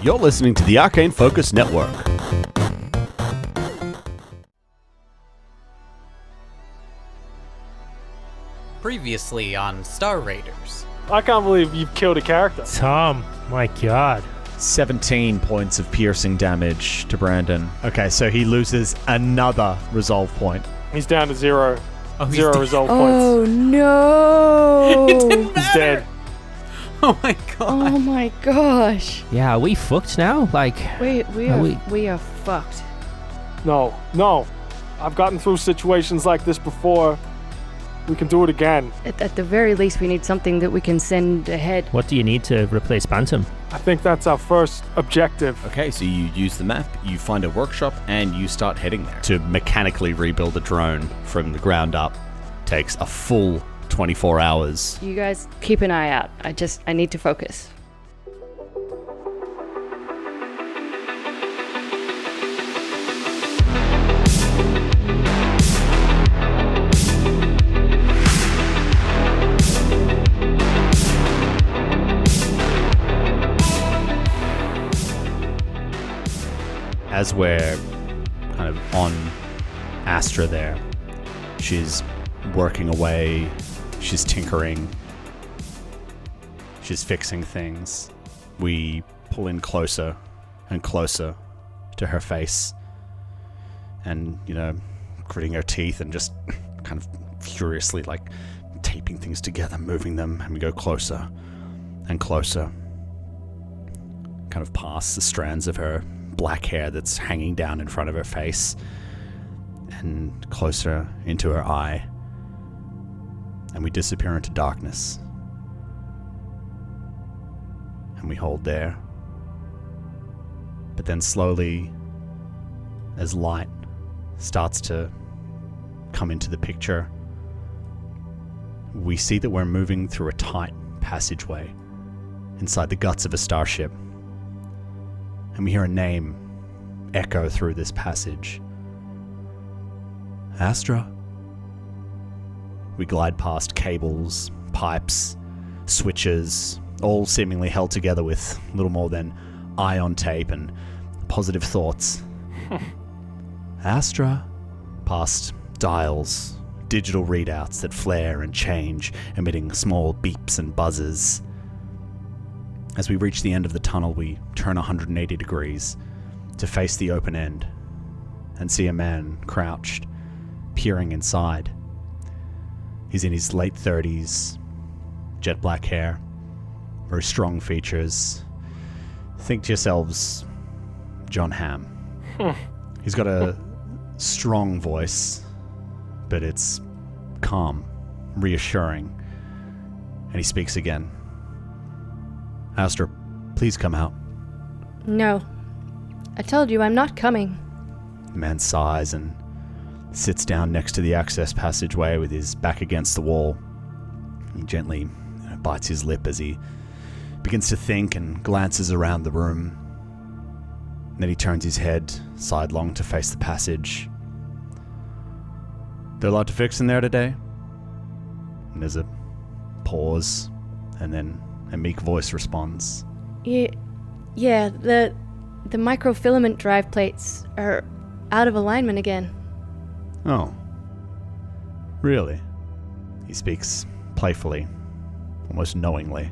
You're listening to the Arcane Focus Network. Previously on Star Raiders. I can't believe you've killed a character. Tom, my God. 17 points of piercing damage to Brandon. Okay, so he loses another resolve point. He's down to zero. Oh, he's Zero dead. resolve Oh points. no! It didn't He's matter. dead. Oh my god. Oh my gosh! Yeah, are we fucked now? Like, We Are we are fucked. No. I've gotten through situations like this before. We can do it again. At the very least, we need something that we can send ahead. what do you need to replace Bantam? I think that's our first objective. Okay, so you use the map, you find a workshop, and you start heading there. To mechanically rebuild a drone from the ground up takes a full 24 hours. You guys keep an eye out. I need to focus. As we're kind of on Astra there, she's working away, she's tinkering, she's fixing things. We pull in closer and closer to her face and, gritting her teeth and just kind of furiously like taping things together, moving them, and we go closer and closer, kind of past the strands of her black hair that's hanging down in front of her face and closer into her eye, and we disappear into darkness, and we hold there. But then slowly, as light starts to come into the picture, we see that we're moving through a tight passageway inside the guts of a starship. And we hear a name echo through this passage. Astra. We glide past cables, pipes, switches, all seemingly held together with little more than ion tape and positive thoughts. Astra. Past dials, digital readouts that flare and change, emitting small beeps and buzzes. As we reach the end of the tunnel, we turn 180 degrees to face the open end and see a man crouched, peering inside. He's in his late 30s, jet black hair, very strong features. Think to yourselves, John Hamm. He's got a strong voice, but it's calm, reassuring, and he speaks again. Astra, please come out. No. I told you I'm not coming. The man sighs and sits down next to the access passageway with his back against the wall. He gently bites his lip as he begins to think and glances around the room. Then he turns his head sidelong to face the passage. There a lot to fix in there today? And there's a pause, and then a meek voice responds. Yeah, the microfilament drive plates are out of alignment again. Oh. Really? He speaks playfully, almost knowingly.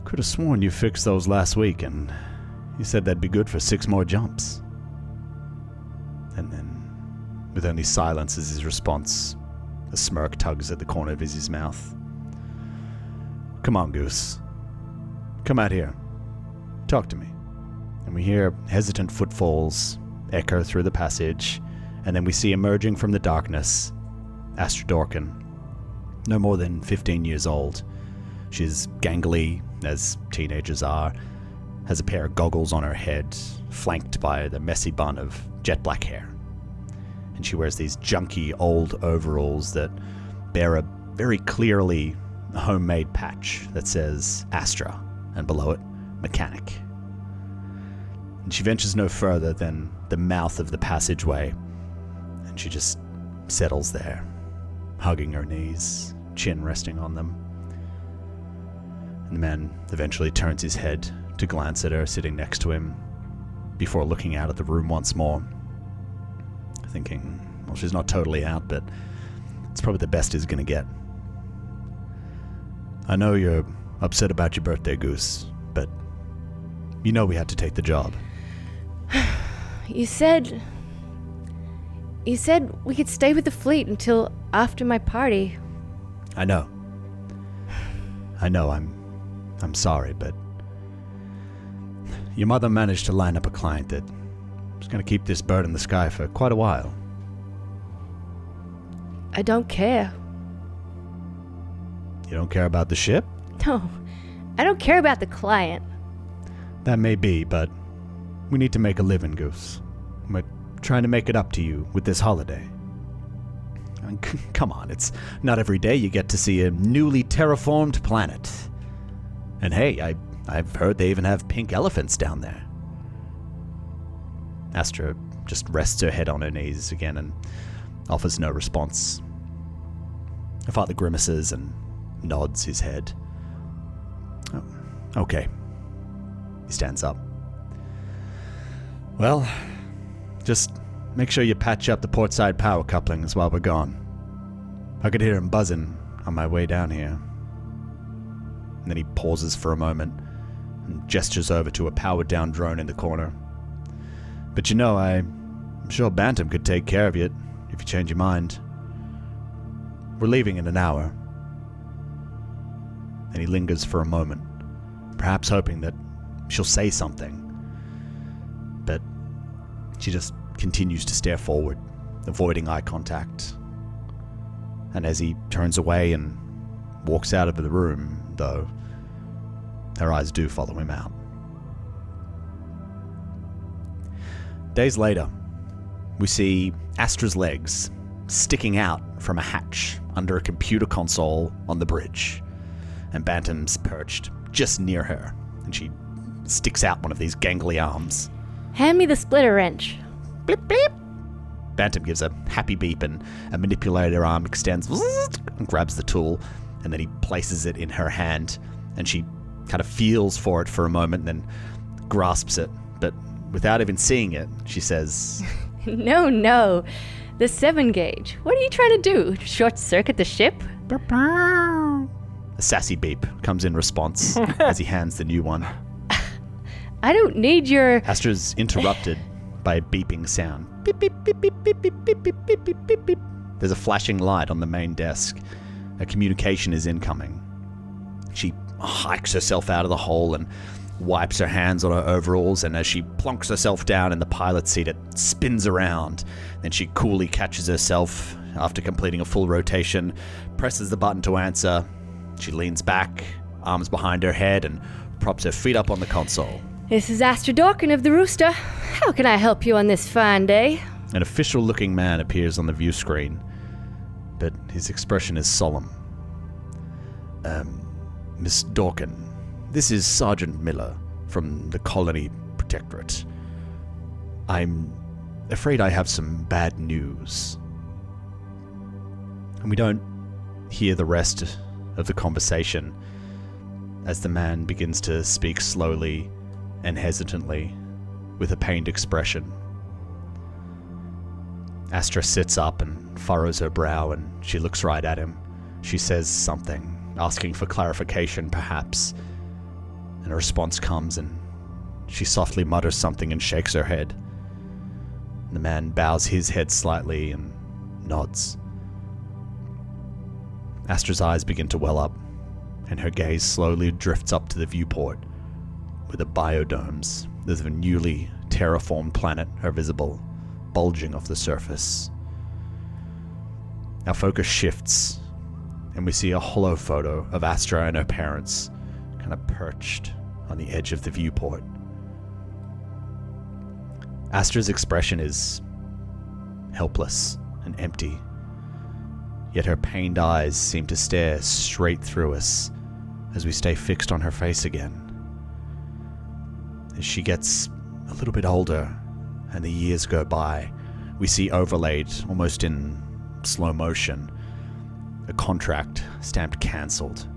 Could have sworn you fixed those last week, and you said that'd be good for 6 more jumps. And then, with only silence as his response, a smirk tugs at the corner of his mouth. Come on, Goose. Come out here. Talk to me. And we hear hesitant footfalls echo through the passage, and then we see emerging from the darkness Astra Dorkin, no more than 15 years old. She's gangly, as teenagers are, has a pair of goggles on her head, flanked by the messy bun of jet black hair. And she wears these junky old overalls that bear a very clearly homemade patch that says Astra, and below it, Mechanic. And she ventures no further than the mouth of the passageway, and she just settles there, hugging her knees, chin resting on them. And the man eventually turns his head to glance at her sitting next to him before looking out at the room once more, thinking, well, she's not totally out, but it's probably the best he's gonna get. I know you're upset about your birthday, Goose, but you know we had to take the job. You said we could stay with the fleet until after my party. I know. I'm sorry, but your mother managed to line up a client that was going to keep this bird in the sky for quite a while. I don't care. You don't care about the ship? No, I don't care about the client. That may be, but we need to make a living, Goose. We're trying to make it up to you with this holiday. And come on, it's not every day you get to see a newly terraformed planet. And hey, I've heard they even have pink elephants down there. Astra just rests her head on her knees again and offers no response. Her father grimaces and nods his head. Oh, okay. He stands up. Well, just make sure you patch up the portside power couplings while we're gone. I could hear him buzzing on my way down here. And then he pauses for a moment and gestures over to a powered-down drone in the corner. But you know, I'm sure Bantam could take care of you if you change your mind. We're leaving in an hour. And he lingers for a moment, perhaps hoping that she'll say something. But she just continues to stare forward, avoiding eye contact. And as he turns away and walks out of the room, though, her eyes do follow him out. Days later, we see Astra's legs sticking out from a hatch under a computer console on the bridge, and Bantam's perched just near her, and she sticks out one of these gangly arms. Hand me the splitter wrench. Blip, blip. Bantam gives a happy beep, and a manipulator arm extends and grabs the tool, and then he places it in her hand, and she kind of feels for it for a moment and then grasps it, but without even seeing it, she says, No. The 7 gauge. What are you trying to do? Short circuit the ship? a sassy beep comes in response as he hands the new one. I don't need your... Astra's interrupted by a beeping sound. Beep, beep, beep, beep, beep, beep, beep, beep, beep, beep, beep, beep. There's a flashing light on the main desk. A communication is incoming. She hikes herself out of the hole and wipes her hands on her overalls, and as she plonks herself down in the pilot's seat, it spins around. Then she coolly catches herself after completing a full rotation, presses the button to answer. She leans back, arms behind her head, and props her feet up on the console. This is Astra Dorkin of the Rooster. How can I help you on this fine day? An official-looking man appears on the view screen, but his expression is solemn. Miss Dorkin, this is Sergeant Miller from the Colony Protectorate. I'm afraid I have some bad news. And we don't hear the rest of the conversation as the man begins to speak slowly and hesitantly with a pained expression. Astra sits up and furrows her brow, and she looks right at him. She says something, asking for clarification, perhaps. And a response comes, and she softly mutters something and shakes her head. The man bows his head slightly and nods. Astra's eyes begin to well up, and her gaze slowly drifts up to the viewport, where the biodomes of a newly terraformed planet are visible, bulging off the surface. Our focus shifts, and we see a hollow photo of Astra and her parents kind of perched on the edge of the viewport. Astra's expression is helpless and empty, yet her pained eyes seem to stare straight through us as we stay fixed on her face again. As she gets a little bit older and the years go by, we see overlaid, almost in slow motion, a contract stamped cancelled,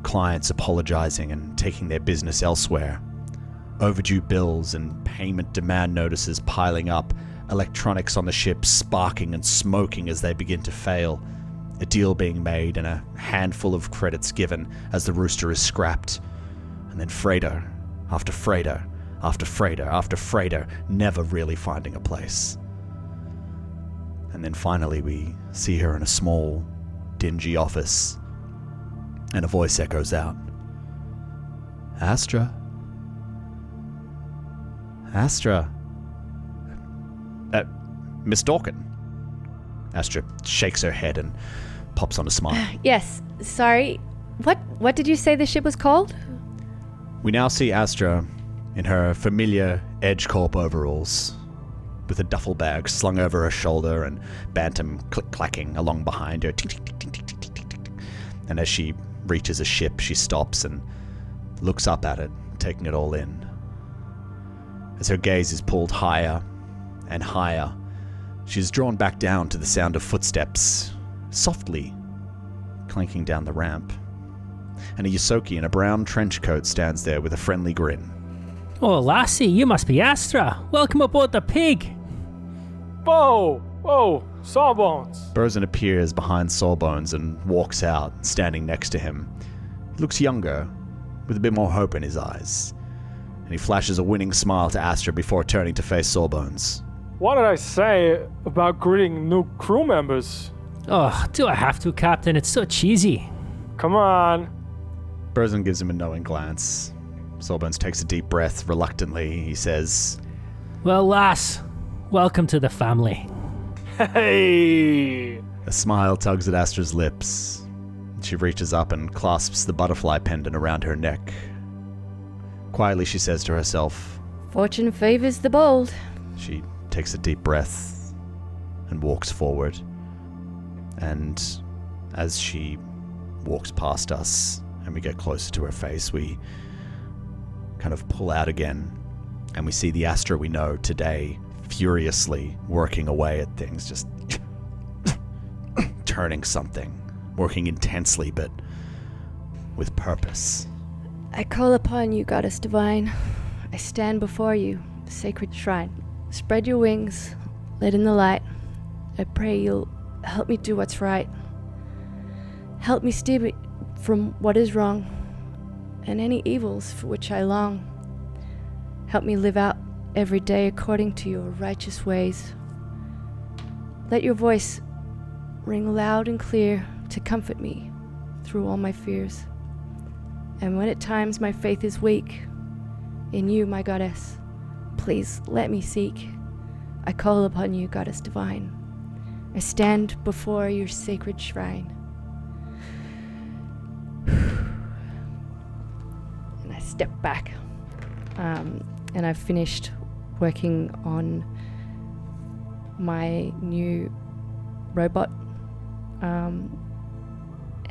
clients apologizing and taking their business elsewhere, overdue bills and payment demand notices piling up, electronics on the ship sparking and smoking as they begin to fail, a deal being made and a handful of credits given as the rooster is scrapped, and then freighter after freighter after freighter after freighter, never really finding a place. And then finally we see her in a small, dingy office, and a voice echoes out. Astra? Astra? Miss Dawkin? Astra shakes her head and pops on a smile. Yes, sorry. What did you say the ship was called? We now see Astra in her familiar Edge Corp overalls, with a duffel bag slung over her shoulder and Bantam click-clacking along behind her. Tick, tick, tick, tick, tick, tick, tick, tick. And as she reaches a ship, she stops and looks up at it, taking it all in. As her gaze is pulled higher and higher, she is drawn back down to the sound of footsteps, softly clanking down the ramp. And a Yosoki in a brown trench coat stands there with a friendly grin. Oh, lassie, you must be Astra. Welcome aboard the pig. Whoa, Sawbones. Burzin appears behind Sawbones and walks out, standing next to him. He looks younger, with a bit more hope in his eyes. And he flashes a winning smile to Astra before turning to face Sawbones. What did I say about greeting new crew members? Oh, do I have to, Captain? It's so cheesy. Come on. Burzin gives him a knowing glance. Sawbones takes a deep breath reluctantly. He says, Well, lass, welcome to the family. Hey! a smile tugs at Astra's lips. She reaches up and clasps the butterfly pendant around her neck. Quietly she says to herself, Fortune favors the bold. She takes a deep breath and walks forward. And as she walks past us and we get closer to her face, we kind of pull out again, and we see the Astra we know today furiously working away at things, just turning something, working intensely but with purpose. I call upon you, Goddess Divine. I stand before you, sacred shrine. Spread your wings, let in the light. I pray you'll help me do what's right. Help me steer me from what is wrong, and any evils for which I long. Help me live out every day according to your righteous ways. Let your voice ring loud and clear to comfort me through all my fears. And when at times my faith is weak, in you, my goddess, please let me seek. I call upon you, Goddess Divine. I stand before your sacred shrine. And I step back. And I've finished working on my new robot.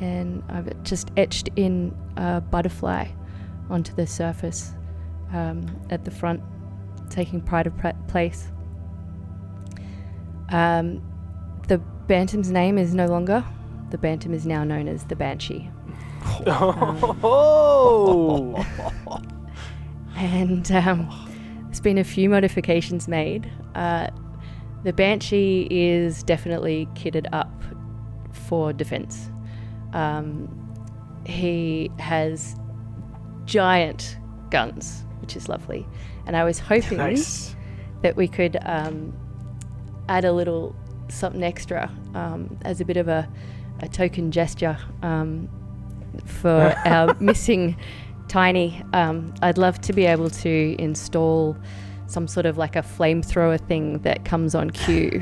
And I've just etched in a butterfly onto the surface at the front, taking pride of place. The Bantam's name is no longer. The Bantam is now known as the Banshee. Oh! And there's been a few modifications made. The Banshee is definitely kitted up for defense. He has giant guns, which is lovely. And I was hoping Nice. that we could add a little something extra as a bit of a token gesture for our missing Tiny. I'd love to be able to install some sort of like a flamethrower thing that comes on cue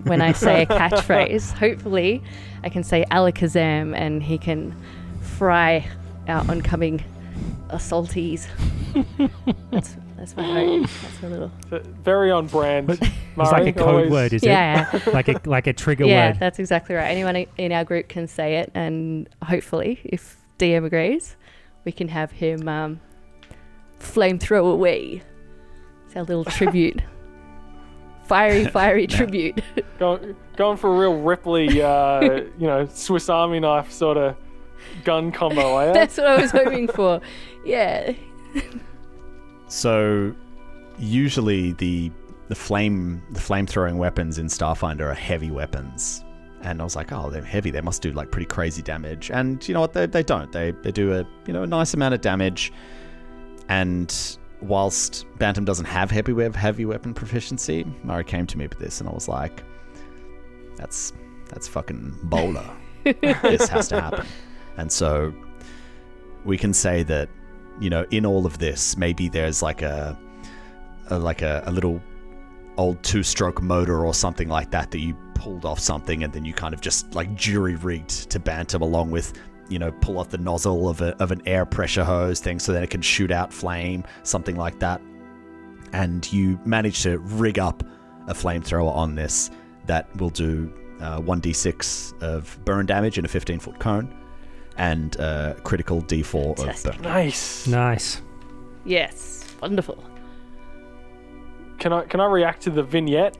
when I say a catchphrase. Hopefully I can say Alakazam and he can fry our oncoming assaultees. That's my hope. That's a little... Very on brand. It's like a code word, is Yeah. it? like a trigger Yeah, word. that's exactly right. Anyone in our group can say it, and hopefully, if DM agrees, we can have him flamethrow away. It's our little tribute. Fiery tribute. Going for a real Ripley, Swiss Army knife sort of gun combo, eh? That's what I was hoping for. Yeah. So usually the flame throwing weapons in Starfinder are heavy weapons. And I was like, oh, they're heavy. They must do like pretty crazy damage. And you know what? They don't. They do a nice amount of damage. And whilst Bantam doesn't have heavy weapon proficiency, Murray came to me with this, and I was like, that's fucking bowler. This has to happen. And so we can say that, in all of this, maybe there's like a little old 2-stroke motor or something like that you pulled off something, and then you kind of just like jury rigged to Bantam, along with pull off the nozzle of an air pressure hose thing so that it can shoot out flame, something like that. And you manage to rig up a flamethrower on this that will do 1d6 of burn damage in a 15-foot cone and critical d4 Fantastic. of burn. Nice. Yes, wonderful. Can I react to the vignette?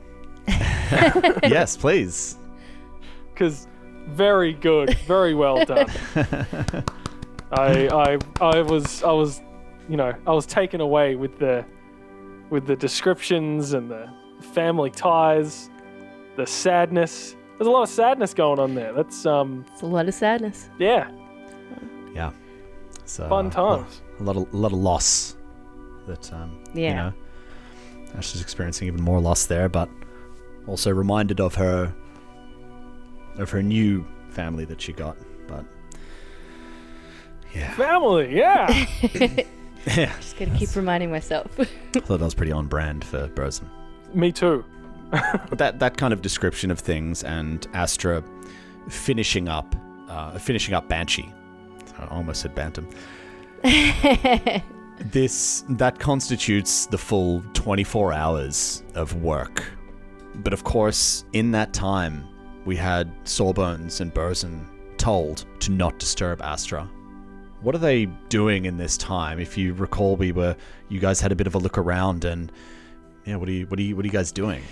Yes, please. Because very good, very well done. I was taken away with the descriptions and the family ties, the sadness. There's a lot of sadness going on there. That's It's a lot of sadness. yeah, Yeah. So, fun times. A lot of loss. That Yeah. Ashley's experiencing even more loss there, but also reminded of her new family that she got. But yeah, Family, yeah. yeah. Just gotta keep reminding myself. I thought that was pretty on brand for Brosen. Me too. That kind of description of things, and Astra finishing up Banshee. I almost said Bantam. That constitutes the full 24 hours of work. But of course, in that time, we had Sawbones and Burzin told to not disturb Astra. What are they doing in this time? If you recall, you guys had a bit of a look around, and yeah, what are you guys doing?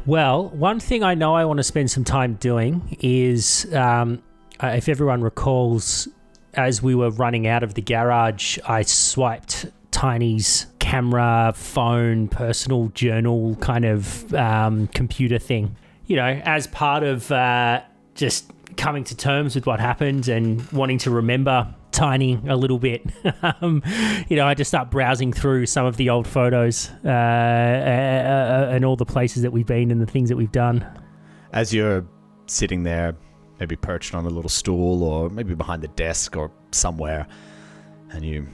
Well, one thing I know I want to spend some time doing is, if everyone recalls, as we were running out of the garage, I swiped Tiny's camera, phone, personal journal kind of computer thing. As part of just coming to terms with what happened and wanting to remember Tiny a little bit. I just start browsing through some of the old photos and all the places that we've been and the things that we've done. As you're sitting there, maybe perched on a little stool or maybe behind the desk or somewhere, and you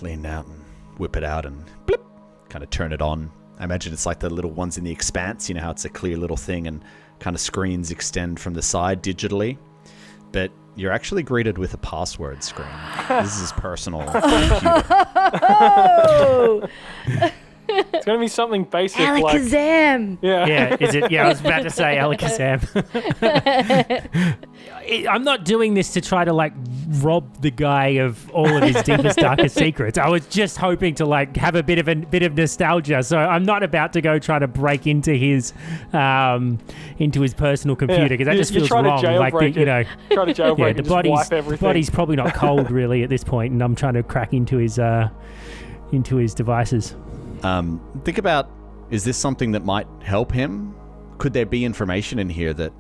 lean out and whip it out and blip, kind of turn it on. I imagine it's like the little ones in The Expanse, how it's a clear little thing and kind of screens extend from the side digitally. But you're actually greeted with a password screen. This is his personal computer. Oh! It's gonna be something basic like Alakazam! yeah. Is it? Yeah, I was about to say Alakazam. I'm not doing this to try to rob the guy of all of his deepest, darkest secrets. I was just hoping to have a bit of nostalgia. So I'm not about to go try to break into his personal computer, because that just feels wrong. Try to jailbreak the and just wipe everything. The body's probably not cold really at this point, and I'm trying to crack into his devices. Think about, is this something that might help him? Could there be information in here that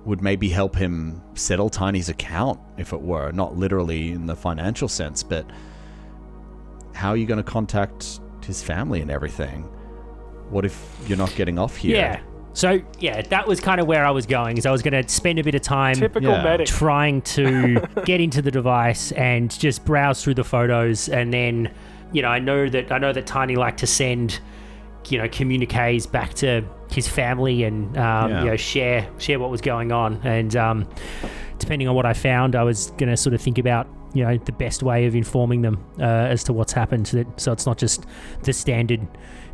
would maybe help him settle Tiny's account, if it were? Not literally in the financial sense, but how are you going to contact his family and everything? What if you're not getting off here? Yeah. So, that was kind of where I was going, is I was going to spend a bit of time medic trying to get into the device and just browse through the photos, and then I know that Tiny liked to send, communiques back to his family and share what was going on. And depending on what I found, I was going to sort of think about the best way of informing them as to what's happened, so it's not just the standard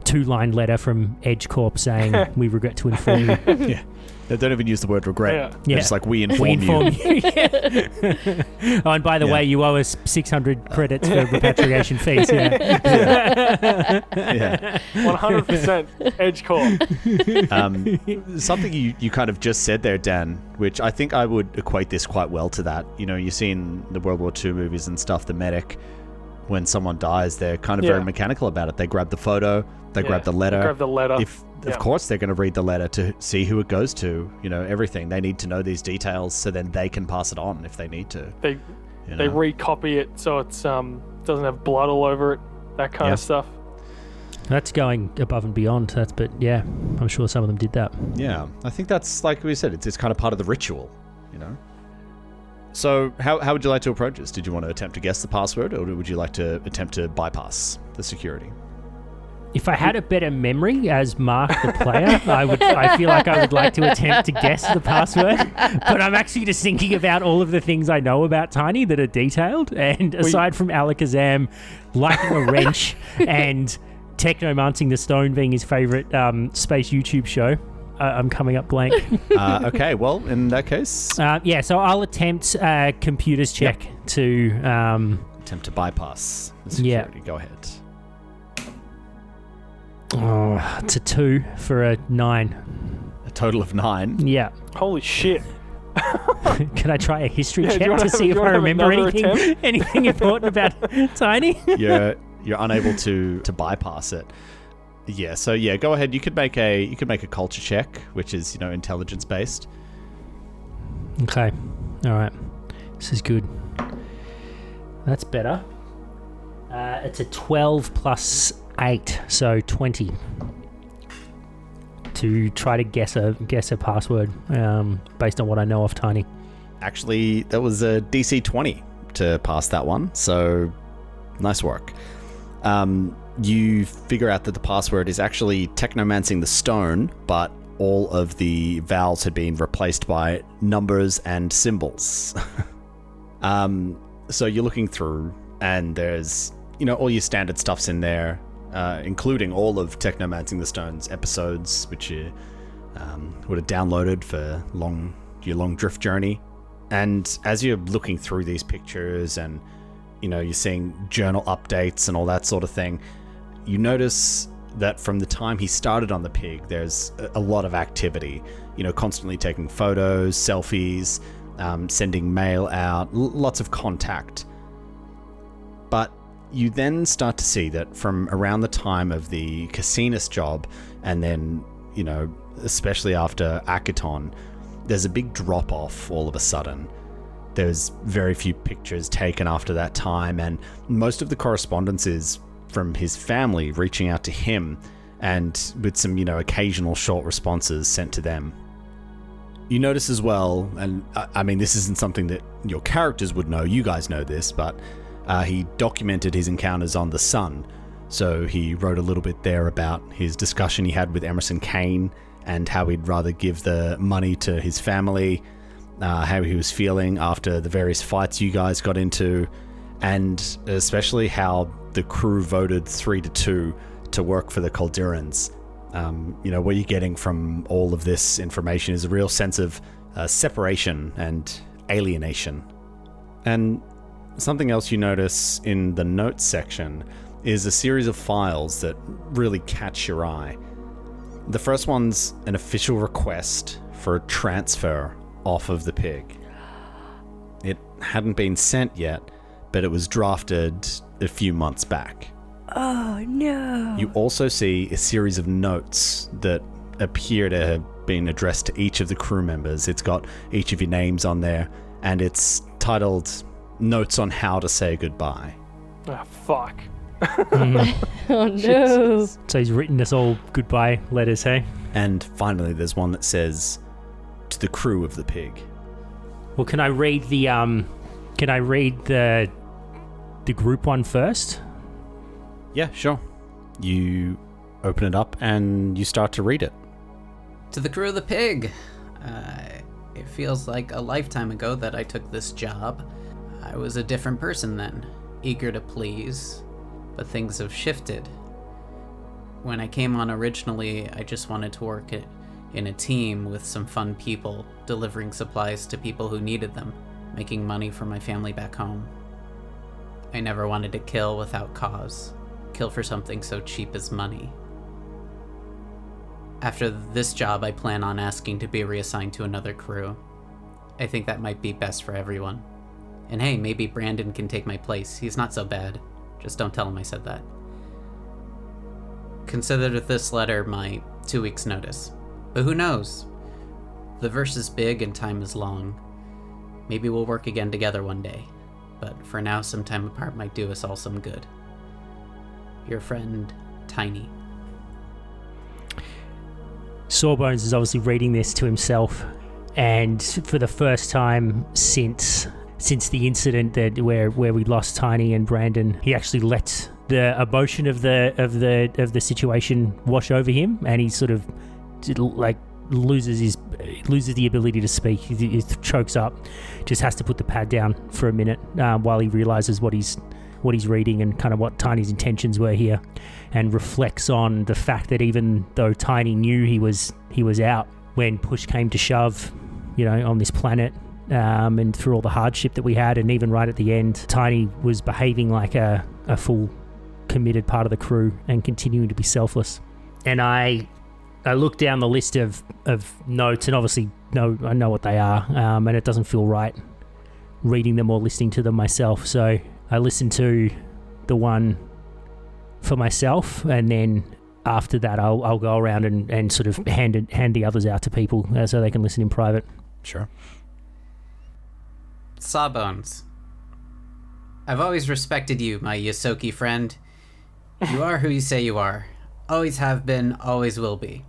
2-line letter from Edge Corp saying we regret to inform you. Yeah. They don't even use the word regret. Yeah. It's like, we inform you. Oh, and by the way, you owe us 600 credits for repatriation fees. Yeah. 100% Edge Corp. Something you kind of just said there, Dan, which I think I would equate this quite well to that. You've seen the World War II movies and stuff, the medic when someone dies, they're kind of Yeah. very mechanical about it. They grab the photo, they grab the letter. Grab the letter. Of course they're going to read the letter to see who it goes to, everything. They need to know these details so then they can pass it on if they need to. They recopy it so it's doesn't have blood all over it, that kind of stuff. That's going above and beyond. But yeah, I'm sure some of them did that. Yeah, I think that's, like we said, it's kind of part of the ritual, So how would you like to approach this? Did you want to attempt to guess the password, or would you like to attempt to bypass the security? If I had a better memory as Mark the player, I feel like I would like to attempt to guess the password. But I'm actually just thinking about all of the things I know about Tiny that are detailed. And aside from Alakazam liking a wrench and Technomancing the Stone being his favorite space YouTube show, I'm coming up blank. Okay, well, in that case... so I'll attempt a computer's check to... attempt to bypass the security. Go ahead. Oh, it's a 2 for a 9. A total of 9. Yeah. Holy shit. Can I try a history Yeah, check to see if I remember anything important about Tiny? You're unable to bypass it. Yeah, so go ahead. You could make a culture check, which is, intelligence based. Okay. All right. This is good. That's better. It's a 12 plus 8, so 20. To try to guess a password based on what I know of Tiny. Actually, that was a DC 20 to pass that one, so nice work. You figure out that the password is actually Technomancing the Stone, but all of the vowels had been replaced by numbers and symbols. So you're looking through, and there's, all your standard stuff's in there, including all of Technomancing the Stone's episodes, which you would have downloaded for your long drift journey. And as you're looking through these pictures and, you're seeing journal updates and all that sort of thing, you notice that from the time he started on the pig, there's a lot of activity, constantly taking photos, selfies, sending mail out, lots of contact. But you then start to see that from around the time of the Cassinis job, and then, especially after Akaton, there's a big drop-off all of a sudden. There's very few pictures taken after that time, and most of the correspondence is from his family reaching out to him, and with some, occasional short responses sent to them. You notice as well, and I mean, this isn't something that your characters would know, you guys know this, but he documented his encounters on the Sun. So he wrote a little bit there about his discussion he had with Emerson Kane and how he'd rather give the money to his family, how he was feeling after the various fights you guys got into, and especially how the crew voted 3-2 to work for the Calderans. What you're getting from all of this information is a real sense of separation and alienation. And something else you notice in the notes section is a series of files that really catch your eye. The first one's an official request for a transfer off of the pig. It hadn't been sent yet, but it was drafted a few months back. Oh, no. You also see a series of notes that appear to have been addressed to each of the crew members. It's got each of your names on there, and it's titled Notes on How to Say Goodbye. Oh, fuck. Oh, no. So he's written us all goodbye letters, hey? And finally, there's one that says, to the crew of the pig. Well, can I read the group one first? Yeah, sure. You open it up and you start to read it. To the crew of the pig. It feels like a lifetime ago that I took this job. I was a different person then, eager to please, but things have shifted. When I came on originally, I just wanted to work in a team with some fun people, delivering supplies to people who needed them, making money for my family back home. I never wanted to kill without cause, kill for something so cheap as money. After this job, I plan on asking to be reassigned to another crew. I think that might be best for everyone. And hey, maybe Brandon can take my place. He's not so bad. Just don't tell him I said that. Consider this letter my 2 weeks' notice. But who knows? The verse is big and time is long. Maybe we'll work again together one day. But for now, some time apart might do us all some good. Your friend, Tiny. Sawbones is obviously reading this to himself, and for the first time since the incident that where we lost Tiny and Brandon, he actually let the emotion of the situation wash over him, and he sort of like loses the ability to speak. He chokes up, just has to put the pad down for a minute while he realizes what he's reading and kind of what Tiny's intentions were here, and reflects on the fact that even though Tiny knew he was out when push came to shove, on this planet, and through all the hardship that we had, and even right at the end, Tiny was behaving like a full committed part of the crew and continuing to be selfless. And I look down the list of notes, and obviously I know what they are, and it doesn't feel right reading them or listening to them myself. So I listen to the one for myself, and then after that I'll go around and sort of hand the others out to people so they can listen in private. Sure. Sawbones. I've always respected you, my Yosoki friend. You are who you say you are. Always have been, always will be.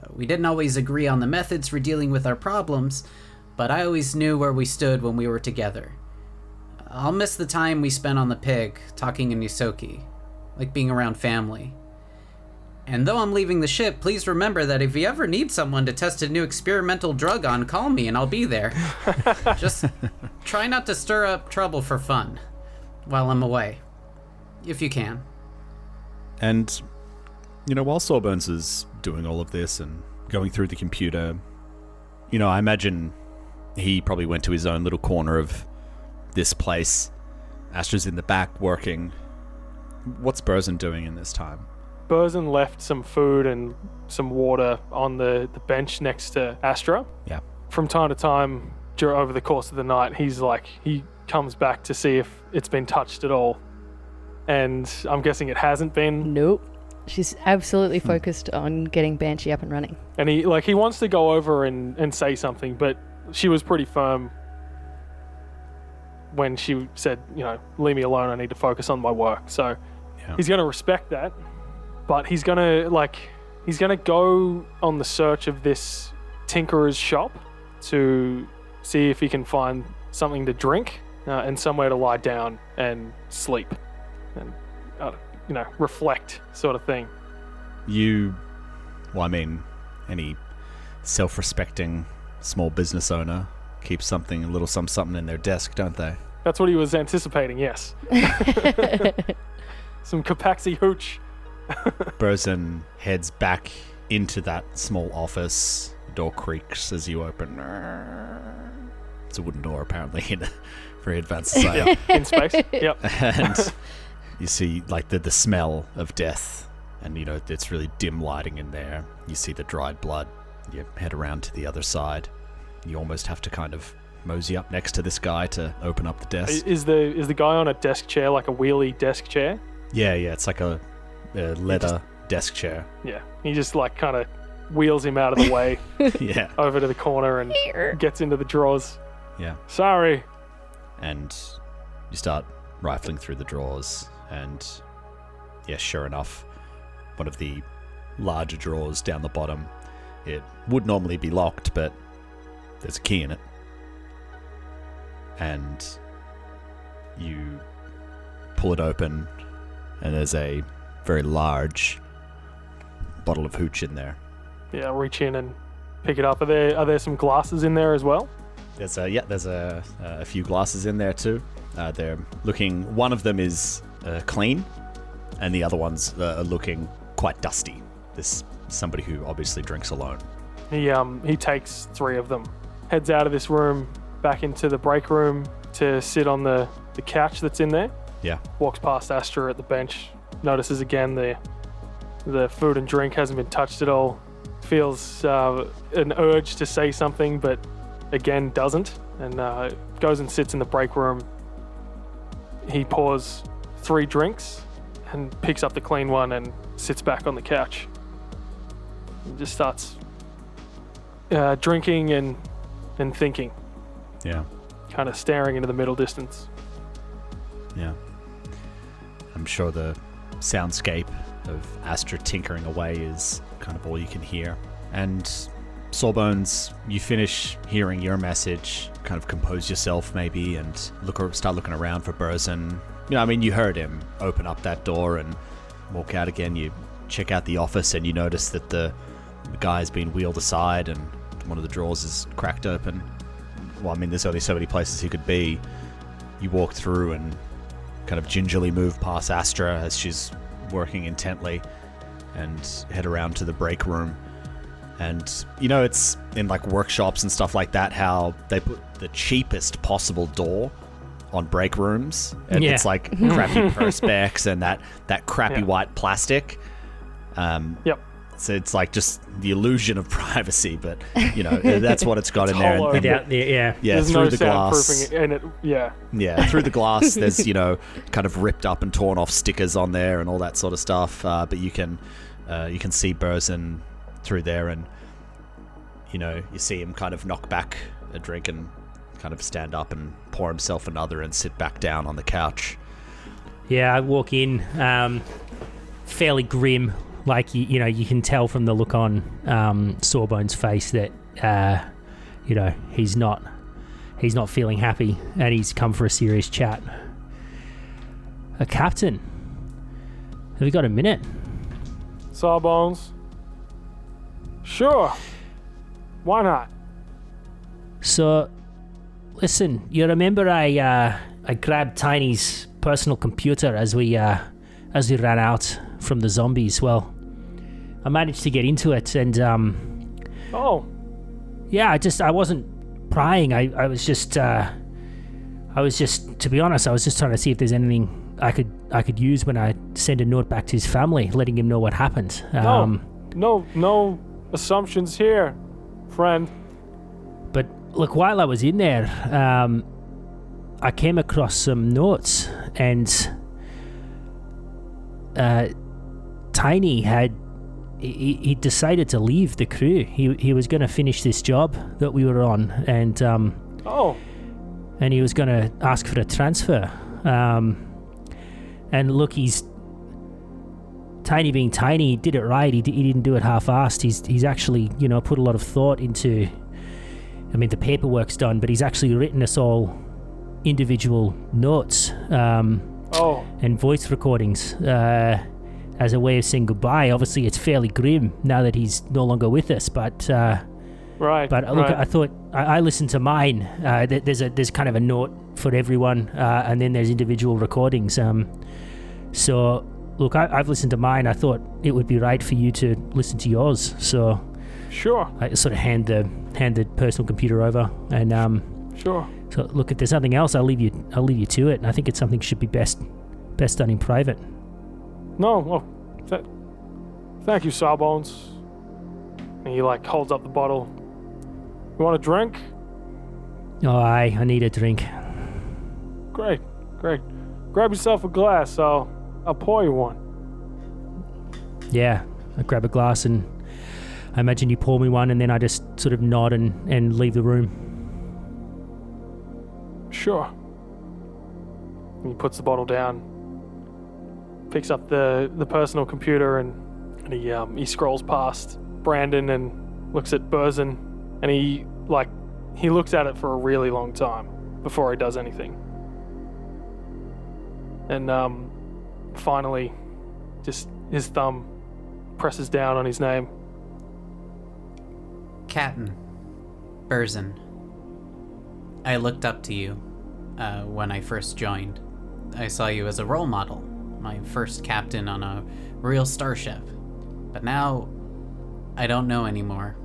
We didn't always agree on the methods for dealing with our problems, but I always knew where we stood when we were together. I'll miss the time we spent on the pig, talking in Yosoki, like being around family. And though I'm leaving the ship, please remember that if you ever need someone to test a new experimental drug on, call me and I'll be there. Just try not to stir up trouble for fun while I'm away, if you can. And, while Sawbones is doing all of this and going through the computer, I imagine he probably went to his own little corner of this place. Astra's in the back working. What's Burzin doing in this time? Burzin left some food and some water on the bench next to Astra. Yeah. From time to time, over the course of the night, he comes back to see if it's been touched at all. And I'm guessing it hasn't been. Nope. She's absolutely focused on getting Banshee up and running. And he wants to go over and say something, but she was pretty firm when she said, leave me alone, I need to focus on my work. So He's going to respect that. But he's gonna go on the search of this tinkerer's shop to see if he can find something to drink and somewhere to lie down and sleep and reflect, sort of thing. Any self-respecting small business owner keeps a little something in their desk, don't they? That's what he was anticipating. Yes. Some Capaxi hooch. Burzin heads back into that small office. The door creaks as you open. It's a wooden door, apparently, in a very advanced society. In space. Yep. And you see, the smell of death, and it's really dim lighting in there. You see the dried blood. You head around to the other side. You almost have to kind of mosey up next to this guy to open up the desk. Is the guy on a desk chair, like a wheelie desk chair? Yeah, it's like a leather desk chair. Yeah, he just kind of wheels him out of the way. Yeah. Over to the corner and gets into the drawers. Yeah. Sorry. And you start rifling through the drawers, and sure enough, one of the larger drawers down the bottom, it would normally be locked, but there's a key in it. And you pull it open, and there's a very large bottle of hooch in there. Yeah, I'll reach in and pick it up. Are there some glasses in there as well? There's a few glasses in there too. They're looking. One of them is clean, and the other ones are looking quite dusty. This somebody who obviously drinks alone. He takes 3 of them, heads out of this room, back into the break room to sit on the couch that's in there. Yeah. Walks past Astra at the bench, notices again the food and drink hasn't been touched at all. Feels an urge to say something, but again doesn't, and goes and sits in the break room. He pours 3 drinks and picks up the clean one and sits back on the couch. He just starts drinking and thinking, Yeah. kind of staring into the middle distance. Yeah. I'm sure the soundscape of Astra tinkering away is kind of all you can hear. And Sawbones, you finish hearing your message, kind of compose yourself maybe, and start looking around for Burzin. You heard him open up that door and walk out again. You check out the office and you notice that the guy's been wheeled aside and one of the drawers is cracked open. Well, there's only so many places he could be. You walk through and kind of gingerly move past Astra as she's working intently and head around to the break room. And it's in like workshops and stuff like that how they put the cheapest possible door on break rooms, and it's like crappy perspex and that crappy white plastic. Yep. So it's like just the illusion of privacy, but that's what it's got in there. Hollow. Yeah, There's through no the glass. soundproofing in it. Yeah, through the glass, there's kind of ripped up and torn off stickers on there and all that sort of stuff. But you can see Burzin through there, and you see him kind of knock back a drink and kind of stand up and pour himself another and sit back down on the couch. Yeah, I walk in, fairly grim. Like you can tell from the look on Sawbones' face that he's not feeling happy, and he's come for a serious chat. Captain, have you got a minute? Sawbones. Sure. Why not? So, listen, you remember I grabbed Tiny's personal computer as we ran out from the zombies? Well, I managed to get into it, and yeah, I wasn't prying. I was just to be honest, I was just trying to see if there's anything I could use when I send a note back to his family, letting him know what happened. No assumptions here, friend. But look, while I was in there, I came across some notes, and Tiny he decided to leave the crew. He was going to finish this job that we were on, and he was going to ask for a transfer. And look, Tiny being Tiny, he did it right. He didn't do it half-assed. He's actually put a lot of thought into. The paperwork's done, but he's actually written us all individual notes and voice recordings as a way of saying goodbye. Obviously, it's fairly grim now that he's no longer with us, but right. But look, I thought I listened to mine. There's kind of a note for everyone, and then there's individual recordings. So look, I've listened to mine. I thought it would be right for you to listen to yours. So sure. I sort of hand the personal computer over, and sure. So look, if there's nothing else, I'll leave you to it. And I think it's something should be best done in private. No, well, thank you, Sawbones. And he holds up the bottle. You want a drink? Oh, I need a drink. Great. Grab yourself a glass. I'll pour you one. Yeah, I grab a glass, and I imagine you pour me one, and then I just sort of nod and leave the room. Sure. And he puts the bottle down, picks up the personal computer, and he scrolls past Brandon and looks at Burzin, and he looks at it for a really long time before he does anything. And finally, just his thumb presses down on his name. Captain Burzin, I looked up to you when I first joined. I saw you as a role model, my first captain on a real starship. But now, I don't know anymore.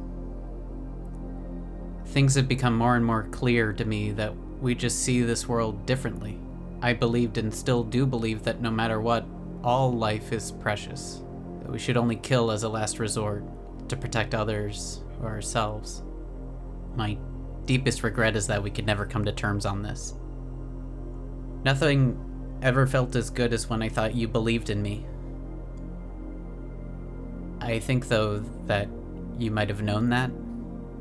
Things have become more and more clear to me that we just see this world differently. I believed and still do believe that no matter what, all life is precious. That we should only kill as a last resort to protect others or ourselves. My deepest regret is that we could never come to terms on this. Nothing ever felt as good as when I thought you believed in me. I think, though, that you might have known that.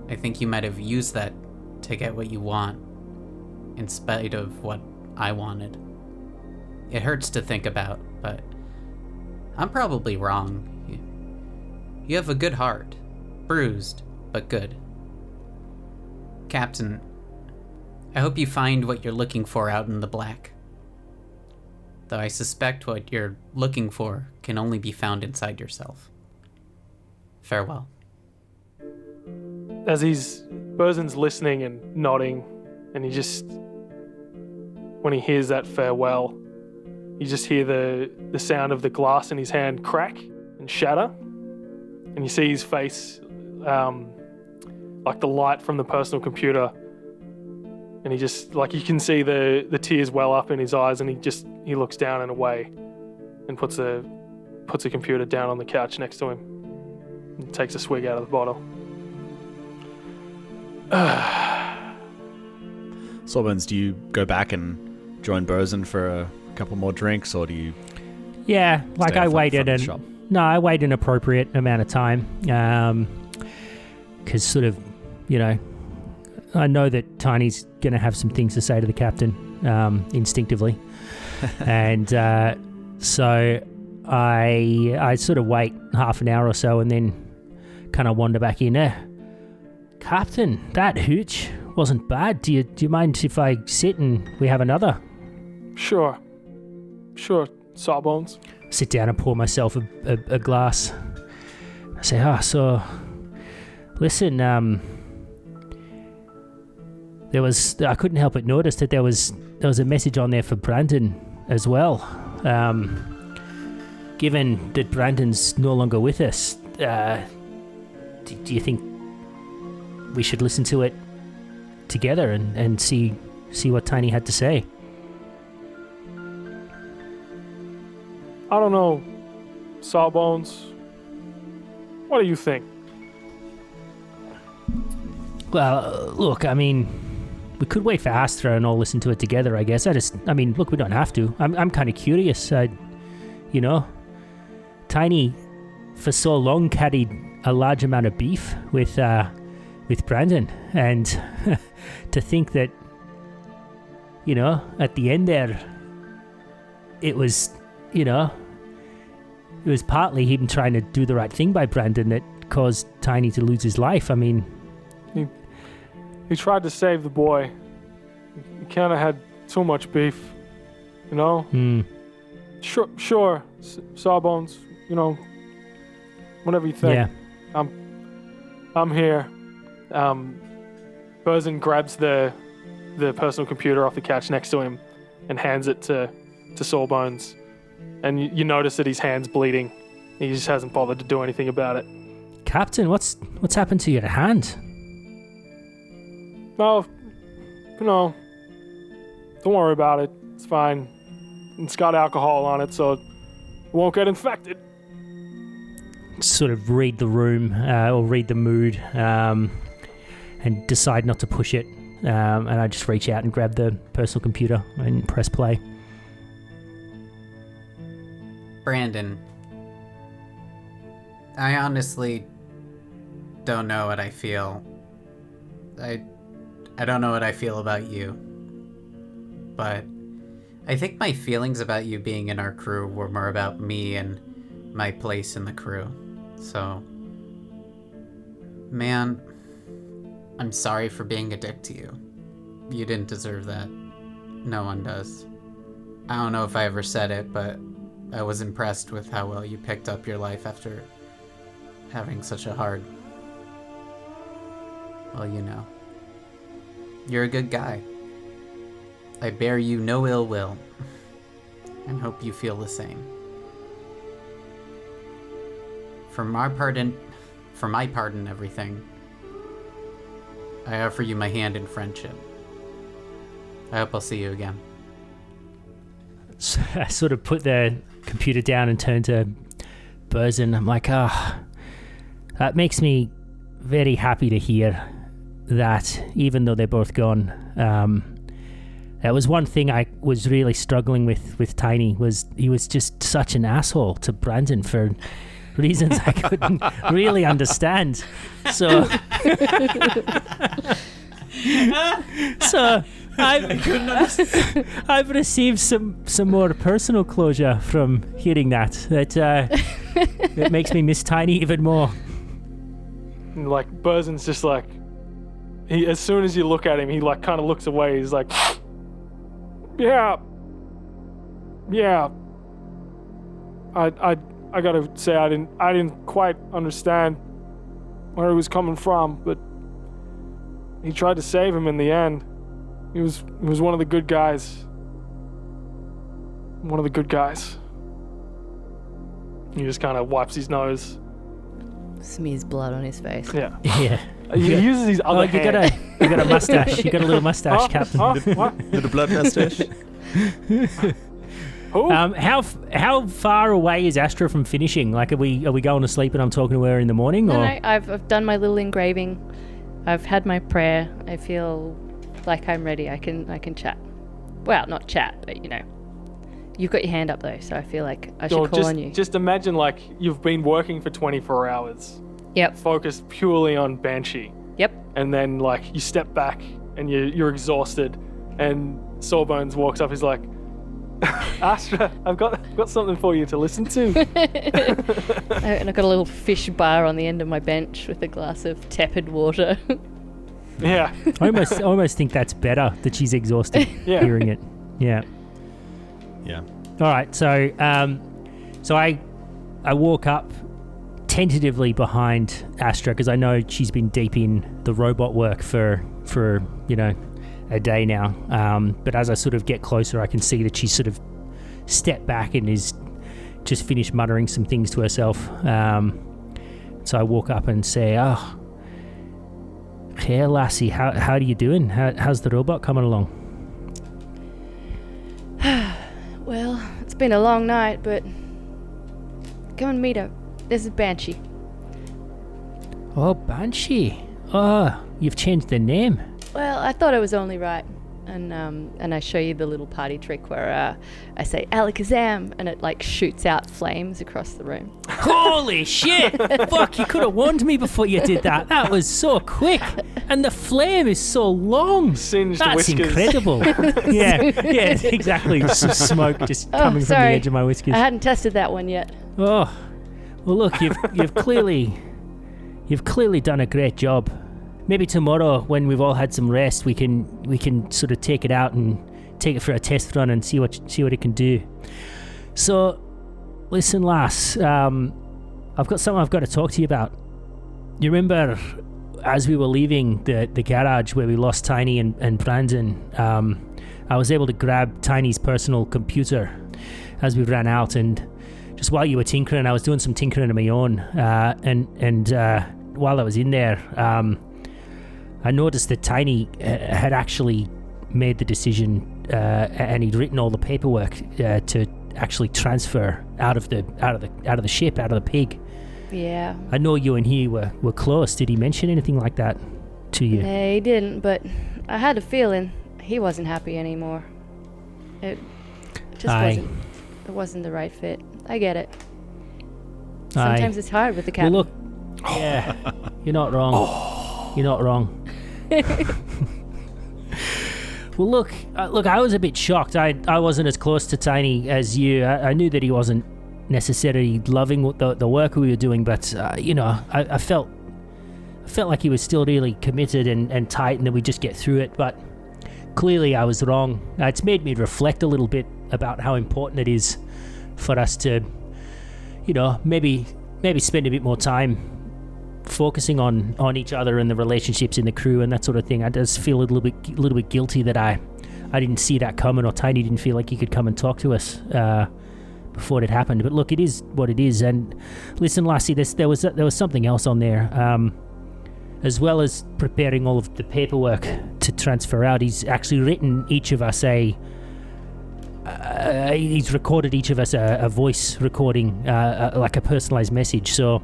I think you might have used that to get what you want, in spite of what I wanted. It hurts to think about, but I'm probably wrong. You have a good heart. Bruised, but good. Captain, I hope you find what you're looking for out in the black. Though I suspect what you're looking for can only be found inside yourself. Farewell. As Burzen's listening and nodding, and when he hears that farewell, you just hear the sound of the glass in his hand crack and shatter, and you see his face, like the light from the personal computer, and he just, like, you can see the tears well up in his eyes, and he looks down and away, and puts a computer down on the couch next to him, and takes a swig out of the bottle. Sawbones, do you go back and join Burzen for a couple more drinks, or do you? Yeah, like stay I off waited from the shop? I wait an appropriate amount of time, because sort of, I know that Tiny's going to have some things to say to the captain, instinctively, and so I sort of wait half an hour or so, and then kind of wander back in there. Captain, that hooch wasn't bad. Do you mind if I sit and we have another? Sure, Sawbones. Sit down and pour myself a glass. I say, so listen, I couldn't help but notice that there was a message on there for Brandon as well. Given that Brandon's no longer with us, do you think we should listen to it together and see what Tiny had to say? I don't know, Sawbones. What do you think? Well, look, I mean, we could wait for Astra and all listen to it together, I guess. Look, we don't have to. I'm kind of curious. Tiny, for so long, carried a large amount of beef with Brandon, and to think that, at the end there, it was partly him trying to do the right thing by Brandon that caused Tiny to lose his life. I mean, he tried to save the boy. He kind of had too much beef, Sure, Sawbones. Whatever you think. Yeah. I'm here. Burzen grabs the personal computer off the couch next to him and hands it to Sawbones. And you notice that his hand's bleeding. He just hasn't bothered to do anything about it. Captain, what's happened to your hand? Well, don't worry about it. It's fine. It's got alcohol on it, so it won't get infected. Sort of read the room or read the mood, and decide not to push it. And I just reach out and grab the personal computer and press play. Brandon, I honestly don't know what I feel. I don't know what I feel about you. But I think my feelings about you being in our crew were more about me and my place in the crew. So, man, I'm sorry for being a dick to you. You didn't deserve that. No one does. I don't know if I ever said it, but I was impressed with how well you picked up your life after having such a hard... Well, you're a good guy. I bear you no ill will, and hope you feel the same. For my part in everything, I offer you my hand in friendship. I hope I'll see you again. So I sort of put the computer down and turn to Burzen. I'm like, that makes me very happy to hear that even though they're both gone, That was one thing I was really struggling with Tiny, was he was just such an asshole to Brandon for reasons I couldn't really understand. So I've received some more personal closure from hearing that. It makes me miss Tiny even more. And like Burzen's just like, as soon as you look at him, he like kind of looks away. He's like, yeah. I gotta say I didn't quite understand where he was coming from, but he tried to save him in the end. He was one of the good guys. One of the good guys. He just kind of wipes his nose. Smears blood on his face. Yeah. Yeah. He uses his other hand. You got a mustache. You got a little mustache, Captain. What? Little blood mustache. Who? How far away is Astra from finishing? Like, are we going to sleep and I'm talking to her in the morning? No, or? I've done my little engraving. I've had my prayer. I feel like I'm ready. I can chat. Well, not chat, but you know. You've got your hand up though, so I feel like I should call on you. Just imagine like you've been working for 24 hours. Yep. Focused purely on Banshee. Yep. And then like you step back and you're exhausted, and Sawbones walks up. He's like, Astra, I've got something for you to listen to. And I've got a little fish bar on the end of my bench with a glass of tepid water. Yeah. I almost think that's better that she's exhausted hearing it. Yeah. Yeah. All right. So I walk up tentatively behind Astra because I know she's been deep in the robot work for a day now. But as I sort of get closer, I can see that she's sort of stepped back and is just finished muttering some things to herself. So I walk up and say, "Oh, hey lassie, how are you doing? How's the robot coming along?" Well, it's been a long night, but come and meet her. This is Banshee. Oh, Banshee. Oh, you've changed the name. Well, I thought it was only right. And I show you the little party trick where I say Alakazam, and it like shoots out flames across the room. Holy shit! Fuck, you could have warned me before you did that. That was so quick. And the flame is so long. Singed That's whiskers. incredible. yeah, exactly. Some smoke just coming from the edge of my whiskers. I hadn't tested that one yet. Oh, well, look, you've clearly done a great job. Maybe tomorrow, when we've all had some rest, we can sort of take it out and take it for a test run and see what it can do. So, listen, lass, I've got something I've got to talk to you about. You remember, as we were leaving the garage where we lost Tiny and Brandon, I was able to grab Tiny's personal computer as we ran out, and just while you were tinkering, I was doing some tinkering of my own, and while I was in there, I noticed that Tiny had actually made the decision, and he'd written all the paperwork to actually transfer out of the ship, out of the pig. Yeah. I know you and he were close. Did he mention anything like that to you? No, he didn't, but I had a feeling he wasn't happy anymore. It just wasn't the right fit. I get it. Sometimes it's hard with the captain. Well, look, yeah, you're not wrong. You're not wrong. Well, look, I was a bit shocked. I wasn't as close to Tiny as you. I knew that he wasn't necessarily loving the work we were doing, but I felt like he was still really committed and tight, and that we'd just get through it. But clearly, I was wrong. It's made me reflect a little bit about how important it is for us to, maybe spend a bit more time focusing on each other and the relationships in the crew and that sort of thing. I just feel a little bit guilty that I didn't see that coming, or Tiny didn't feel like he could come and talk to us before it happened. But look, it is what it is. And listen, lassie, there was something else on there. As well as preparing all of the paperwork to transfer out, he's actually written each of us he's recorded each of us a voice recording, like a personalized message. So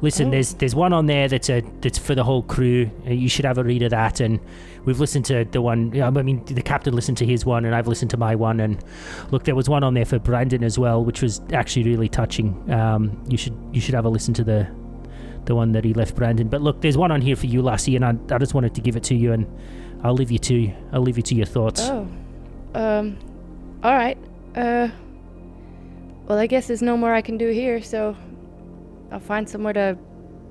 Listen, there's one on there that's for the whole crew. You should have a read of that. And we've listened to the one. I mean, the captain listened to his one, and I've listened to my one. And look, there was one on there for Brandon as well, which was actually really touching. You should have a listen to the one that he left Brandon. But look, there's one on here for you, Lassie, and I just wanted to give it to you, and I'll leave you to your thoughts. Oh, all right. Well, I guess there's no more I can do here, so I'll find somewhere to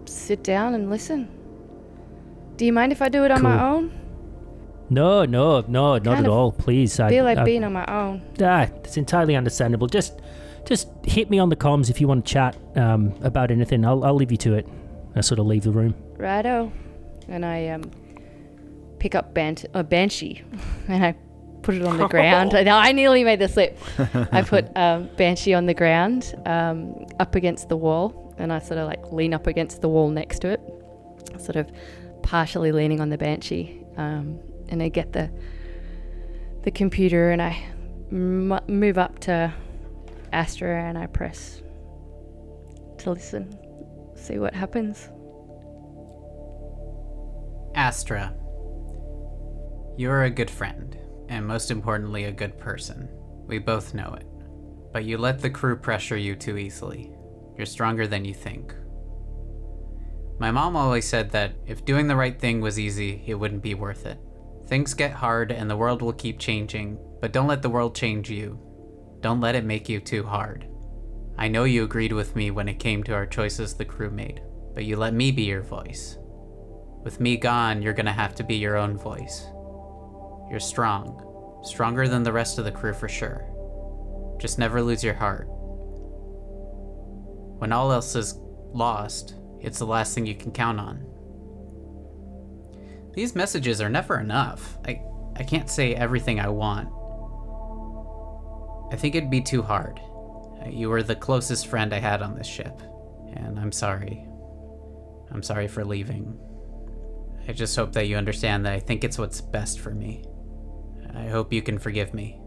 sit down and listen. Do you mind if I do it on my own? No, not at all. Please. I feel like being on my own. It's entirely understandable. Just hit me on the comms if you want to chat about anything. I'll leave you to it. I sort of leave the room. Righto. And I pick up Banshee and I put it on the ground. I nearly made the slip. I put Banshee on the ground up against the wall, and I sort of like lean up against the wall next to it, sort of partially leaning on the Banshee, and I get the computer and I move up to Astra and I press to listen, see what happens. Astra, you're a good friend, and most importantly, a good person. We both know it. But you let the crew pressure you too easily. You're stronger than you think. My mom always said that if doing the right thing was easy, it wouldn't be worth it. Things get hard and the world will keep changing, but don't let the world change you. Don't let it make you too hard. I know you agreed with me when it came to our choices the crew made, but you let me be your voice. With me gone, you're gonna have to be your own voice. You're strong. Stronger than the rest of the crew for sure. Just never lose your heart. When all else is lost, it's the last thing you can count on. These messages are never enough. I can't say everything I want. I think it'd be too hard. You were the closest friend I had on this ship, and I'm sorry. I'm sorry for leaving. I just hope that you understand that I think it's what's best for me. I hope you can forgive me.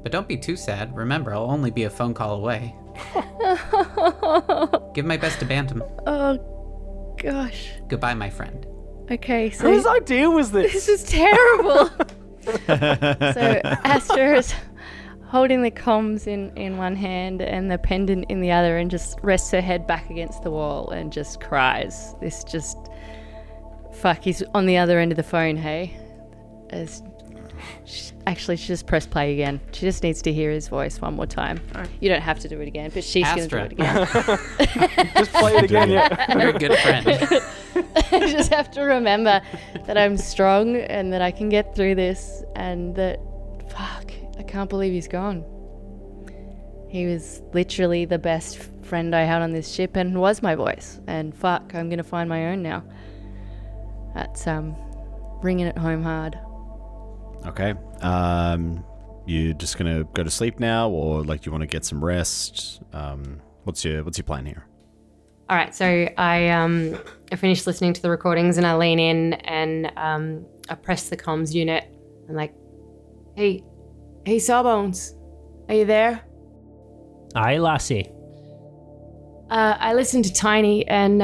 But don't be too sad. Remember, I'll only be a phone call away. Give my best to Bantam. Oh, gosh. Goodbye, my friend. Okay, so... Whose idea was this? This is terrible! So Astra's holding the comms in one hand and the pendant in the other, and just rests her head back against the wall and just cries. This just... Fuck, he's on the other end of the phone, hey? Actually, she just pressed play again. She just needs to hear his voice one more time. You don't have to do it again, but she's going to do it again. Just play it again, yeah. You're a good friend. I just have to remember that I'm strong and that I can get through this, and that, fuck, I can't believe he's gone. He was literally the best friend I had on this ship and was my voice. And fuck, I'm going to find my own now. That's bringing it home hard. Okay. You just gonna go to sleep now, or like you want to get some rest? What's your plan here? All right, so I finished listening to the recordings and I lean in and I press the comms unit. I'm like, hey Sawbones, are you there? Aye, Lassie. I listened to Tiny and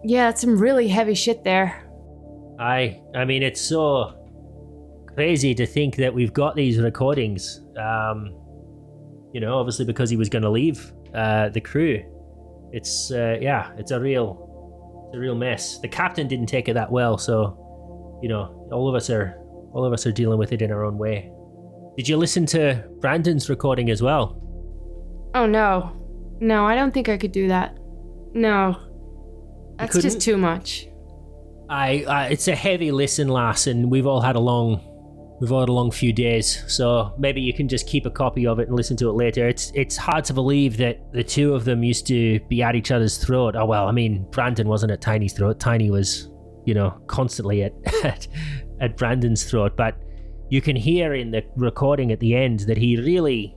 yeah, it's some really heavy shit there. Aye, I mean, it's so crazy to think that we've got these recordings, obviously because he was going to leave the crew. It's it's a real mess. The captain didn't take it that well, so all of us are dealing with it in our own way. Did you listen to Brandon's recording as well? Oh no, I don't think I could do that. No, that's just too much. It's a heavy listen, lass, and we've all had a long few days, so maybe you can just keep a copy of it and listen to it later. It's hard to believe that the two of them used to be at each other's throat. Oh well, I mean, Brandon wasn't at Tiny's throat. Tiny was, constantly at Brandon's throat. But you can hear in the recording at the end that he really,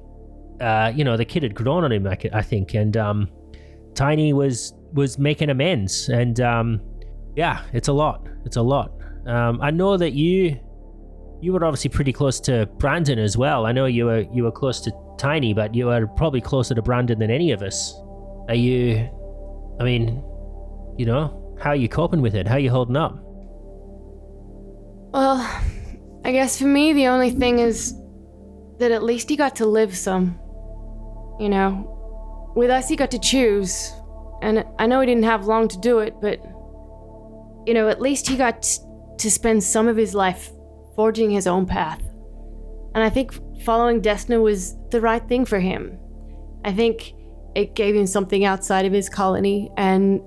the kid had grown on him, I think, and Tiny was making amends, and it's a lot. I know that you were obviously pretty close to Brandon as well. I know you were close to Tiny, but you were probably closer to Brandon than any of us. You know, how are you coping with it? How are you holding up? Well, I guess for me, the only thing is that at least he got to live some. You know, with us, he got to choose. And I know he didn't have long to do it, but, you know, at least he got to spend some of his life forging his own path. And I think following Desna was the right thing for him. I think it gave him something outside of his colony, and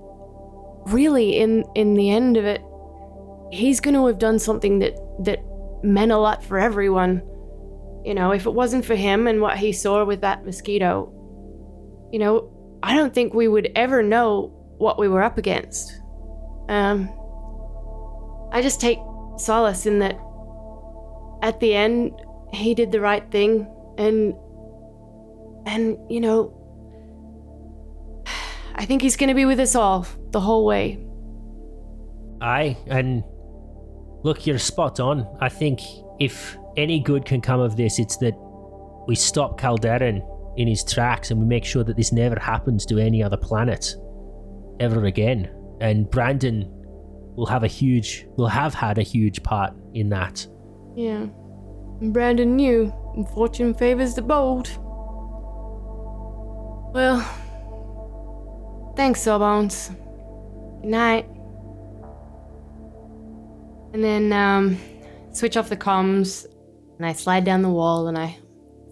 really, in the end of it, he's going to have done something that meant a lot for everyone. You know, if it wasn't for him and what he saw with that mosquito, you know, I don't think we would ever know what we were up against. I just take solace in that at the end, he did the right thing, and you know, I think he's going to be with us all the whole way. Aye, and look, you're spot on. I think if any good can come of this, it's that we stop Calderon in his tracks and we make sure that this never happens to any other planet ever again. And Brandon will have had a huge part in that. Yeah. And Brandon knew, and fortune favors the bold. Well, thanks, Sawbones. Good night. And then, switch off the comms, and I slide down the wall, and I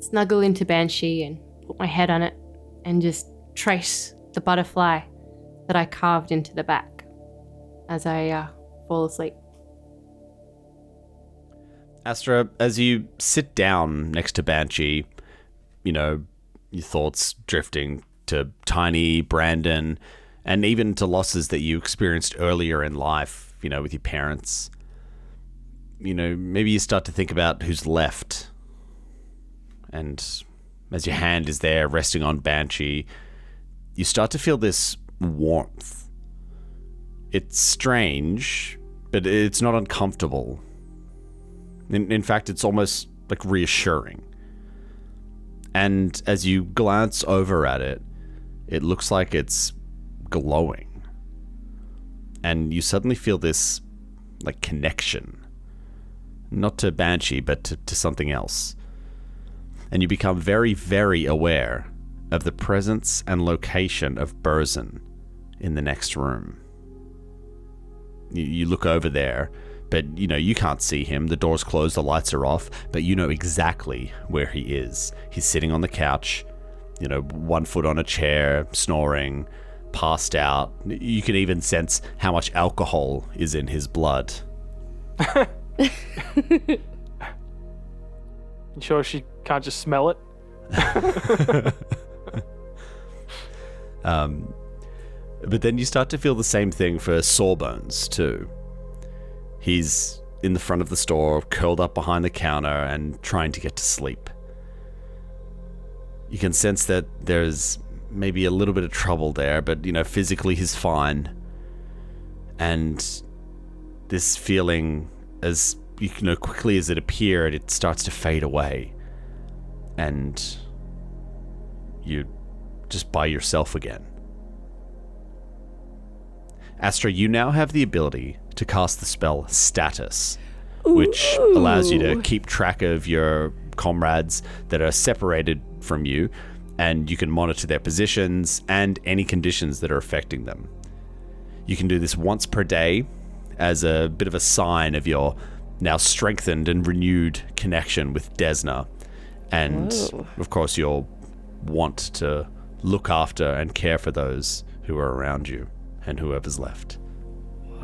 snuggle into Banshee and put my head on it, and just trace the butterfly that I carved into the back as I fall asleep. Astra, as you sit down next to Banshee, you know, your thoughts drifting to Tiny, Brandon, and even to losses that you experienced earlier in life, you know, with your parents. You know, maybe you start to think about who's left. And as your hand is there resting on Banshee, you start to feel this warmth. It's strange, but it's not uncomfortable. In fact, it's almost like reassuring. And as you glance over at it, it looks like it's glowing. And you suddenly feel this, like, connection. Not to Banshee, but to something else. And you become very, very aware of the presence and location of Burzin in the next room. You look over there, but, you know, you can't see him. The door's closed, the lights are off, but you know exactly where he is. He's sitting on the couch, you know, one foot on a chair, snoring, passed out. You can even sense how much alcohol is in his blood. You sure she can't just smell it? But then you start to feel the same thing for Sawbones too. He's in the front of the store, curled up behind the counter and trying to get to sleep. You can sense that there's maybe a little bit of trouble there, but, you know, physically he's fine. And this feeling, as, you know, quickly as it appeared, it starts to fade away. And you're just by yourself again. Astra, you now have the ability to cast the spell Status, which allows you to keep track of your comrades that are separated from you, and you can monitor their positions and any conditions that are affecting them. You can do this once per day as a bit of a sign of your now strengthened and renewed connection with Desna, and of course you'll want to look after and care for those who are around you and whoever's left.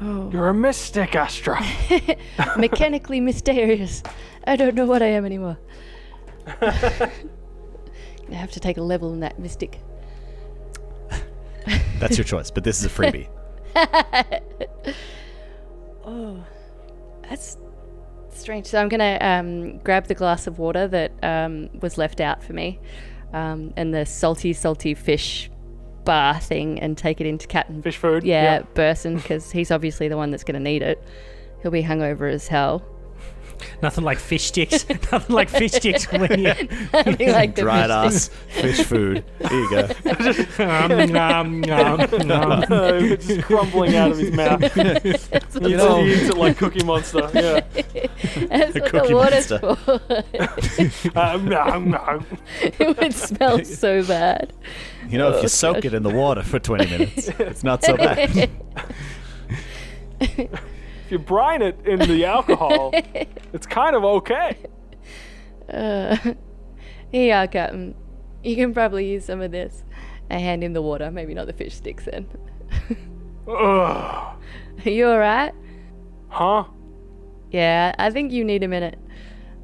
Oh. You're a mystic, Astra. Mechanically mysterious. I don't know what I am anymore. I have to take a level in that mystic. That's your choice, but this is a freebie. Oh, that's strange. So I'm gonna grab the glass of water that was left out for me, and the salty fish bar thing, and take it into Captain Fish food. Burson, because he's obviously the one that's going to need it. He'll be hungover as hell. Nothing like fish sticks. Nothing like fish sticks when you Nothing like the Dried fish ass fish food. Here you go. nom, nom, nom. It's just crumbling out of his mouth. You know, He eats it like Cookie Monster. Yeah. That's The what Cookie the water's Monster. for. No. It would smell so bad. you know, if Oh, you soak gosh. it in the water for 20 minutes, it's not so bad. If you brine it in the alcohol, it's kind of okay. Here you are, Captain. You can probably use some of this. I hand him the water, maybe not the fish sticks then. Ugh. Are you alright? Huh? Yeah, I think you need a minute.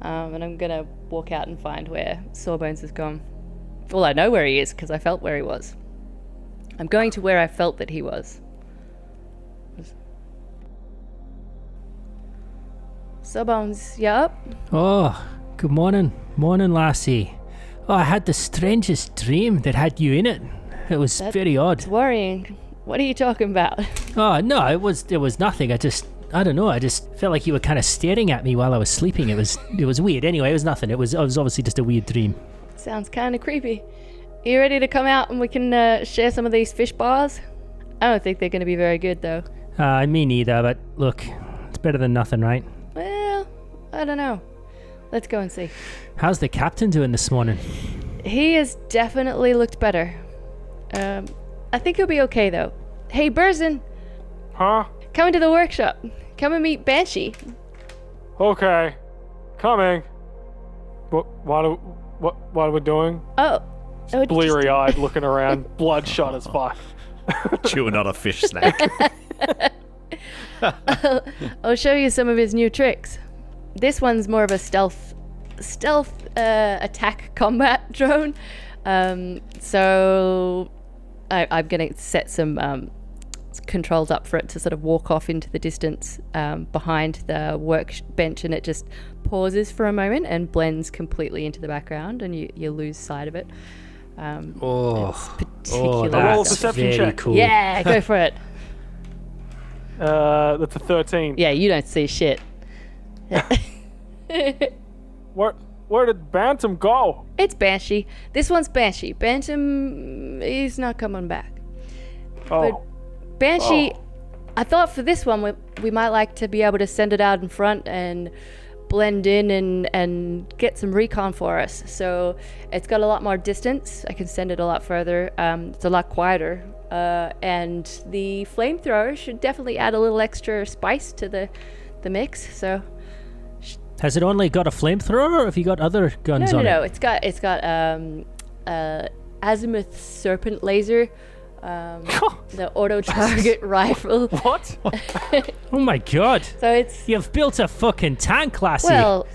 And I'm gonna walk out and find where Sawbones has gone. Well, I know where he is because I felt where he was. I'm going to where I felt that he was. Sawbones, you up? Oh, good morning. Morning, lassie. Oh, I had the strangest dream that had you in it. It was very odd. It's worrying. What are you talking about? Oh, no, it was nothing. I don't know. I just felt like you were kind of staring at me while I was sleeping. It was weird. Anyway, it was nothing. It was obviously just a weird dream. Sounds kind of creepy. Are you ready to come out and we can share some of these fish bars? I don't think they're going to be very good, though. Me neither, but look, it's better than nothing, right? Well, I don't know. Let's go and see. How's the captain doing this morning? He has definitely looked better. I think he'll be okay, though. Hey, Burzin, Huh? come into the workshop. Come and meet Banshee. Okay. Coming. What are we doing? Oh. Bleary-eyed, looking around, bloodshot as fuck. Chewing on a fish snack. I'll show you some of his new tricks. This one's more of a stealth attack combat drone. So I'm going to set some controls up for it to sort of walk off into the distance behind the workbench, and it just pauses for a moment and blends completely into the background, and you lose sight of it. It's particular. Roll a that's perception very check. cool. Yeah, go for it. That's a 13. Yeah, you don't see shit. Where did Bantam go? It's Banshee. This one's Banshee. Bantam, he's not coming back. Oh. Banshee, Oh. I thought for this one we might like to be able to send it out in front and blend in and get some recon for us. So it's got a lot more distance. I can send it a lot further. It's a lot quieter. And the flamethrower should definitely add a little extra spice to the mix. So Has it only got a flamethrower, or have you got other guns on no. it? It's got azimuth serpent laser. The auto target rifle. What? Oh my god. So it's You've built a fucking tank, lassie. well,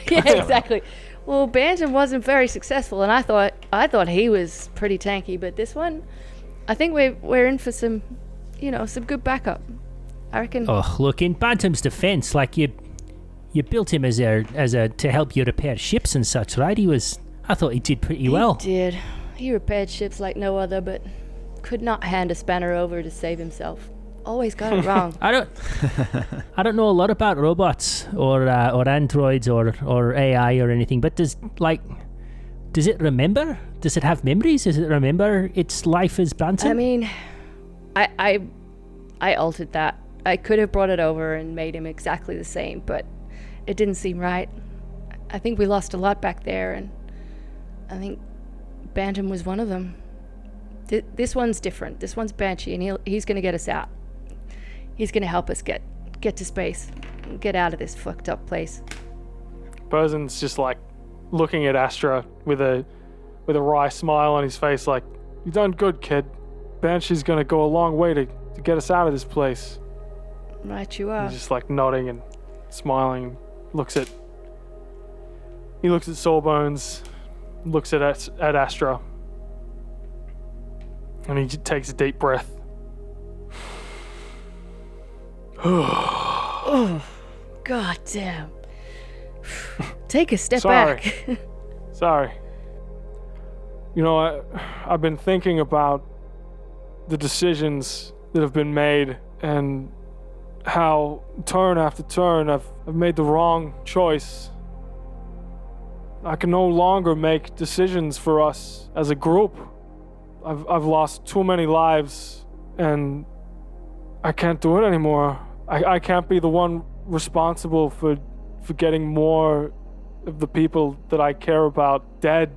yeah, exactly. Well, Bantam wasn't very successful, and I thought he was pretty tanky, but this one, I think we're in for some good backup. I reckon. Oh, look, in Bantam's defense, like you built him as a to help you repair ships and such, right? I thought he did pretty well. He did. He repaired ships like no other, but could not hand a spanner over to save himself. Always got it wrong. I don't know a lot about robots or androids or AI or anything, but does it remember? Does it have memories? Does it remember its life as Bantam? I mean, I altered that. I could have brought it over and made him exactly the same, but it didn't seem right. I think we lost a lot back there, and I think Bantam was one of them. This one's different. This one's Banshee, and he's going to get us out. He's going to help us get to space, get out of this fucked up place. Burzen's just like looking at Astra with a wry smile on his face, like, "You done good, kid. Banshee's gonna go a long way to get us out of this place." Right, you are. He's just like nodding and smiling. He looks at Sawbones, looks at Astra, and he takes a deep breath. Oh, god damn. Take a step Sorry. back. Sorry. You know, I've been thinking about the decisions that have been made, and how turn after turn I've made the wrong choice. I can no longer make decisions for us as a group. I've lost too many lives, and I can't do it anymore. I can't be the one responsible for getting more of the people that I care about dead.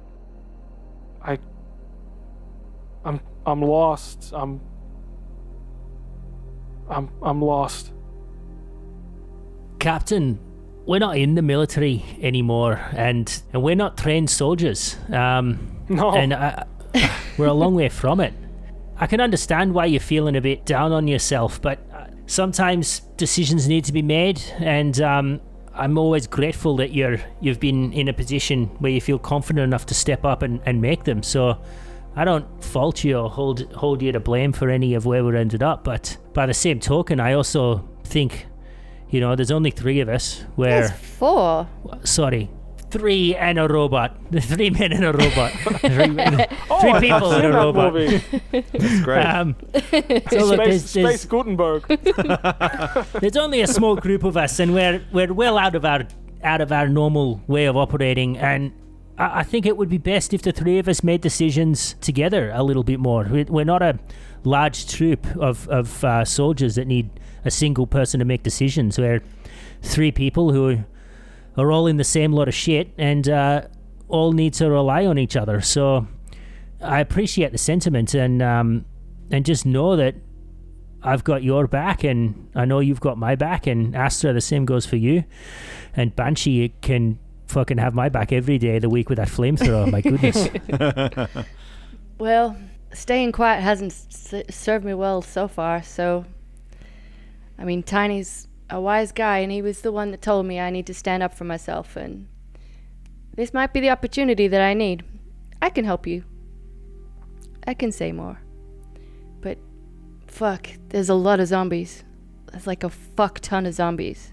I'm lost. I'm lost. Captain, we're not in the military anymore, and we're not trained soldiers. No. And we're a long way from it. I can understand why you're feeling a bit down on yourself, but sometimes decisions need to be made, and I'm always grateful that you've been in a position where you feel confident enough to step up and make them. So I don't fault you or hold you to blame for any of where we ended up, but by the same token, I also think, there's only 3 of us. There's 4. Sorry, 3 and a robot. 3 men and a robot. 3 people and a robot. That's great. So look, Space Gutenberg. there's only a small group of us, and we're well out of our normal way of operating, and I think it would be best if the 3 of us made decisions together a little bit more. We're not a large troop of soldiers that need a single person to make decisions. We're 3 people who are all in the same lot of shit and all need to rely on each other. So I appreciate the sentiment, and just know that I've got your back, and I know you've got my back, and Astra, the same goes for you, and Banshee can fucking have my back every day of the week with that flamethrower. My goodness. Well, staying quiet hasn't served me well so far, so I mean, Tiny's a wise guy, and he was the one that told me I need to stand up for myself, and this might be the opportunity that I need. I can help you. I can say more. But fuck, there's a lot of zombies. There's like a fuck ton of zombies.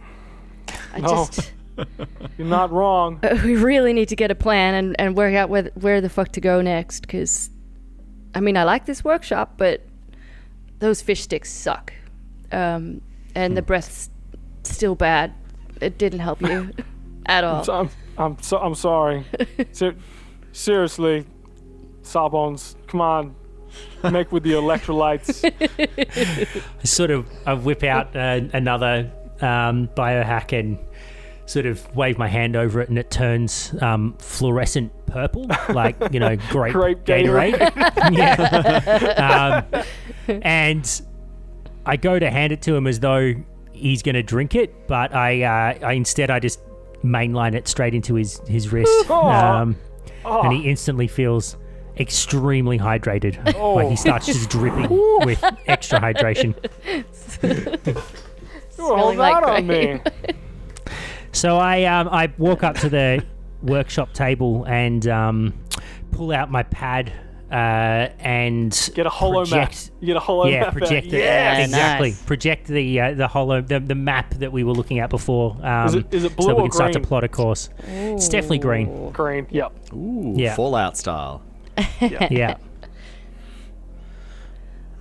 You're not wrong. We really need to get a plan and work out where the fuck to go next, because I mean, I like this workshop, but those fish sticks suck. And the breath's still bad. It didn't help you at all. I'm sorry. Seriously, Sawbones, come on, make with the electrolytes. I whip out another biohack and sort of wave my hand over it, and it turns fluorescent purple, like, grape Gatorade. Yeah. And I go to hand it to him as though he's going to drink it, but I instead just mainline it straight into his wrist. And he instantly feels extremely hydrated. Like he starts just dripping with extra hydration. Smelling like on me. So I walk up to the workshop table and pull out my pad and get a holo map. You get a holo map. Project it. Yeah, exactly. Nice. Project the map that we were looking at before. Is it blue so that we or can start to green? plot a course. It's definitely green. Green. Yep. Ooh, Yeah. Fallout style. Yeah.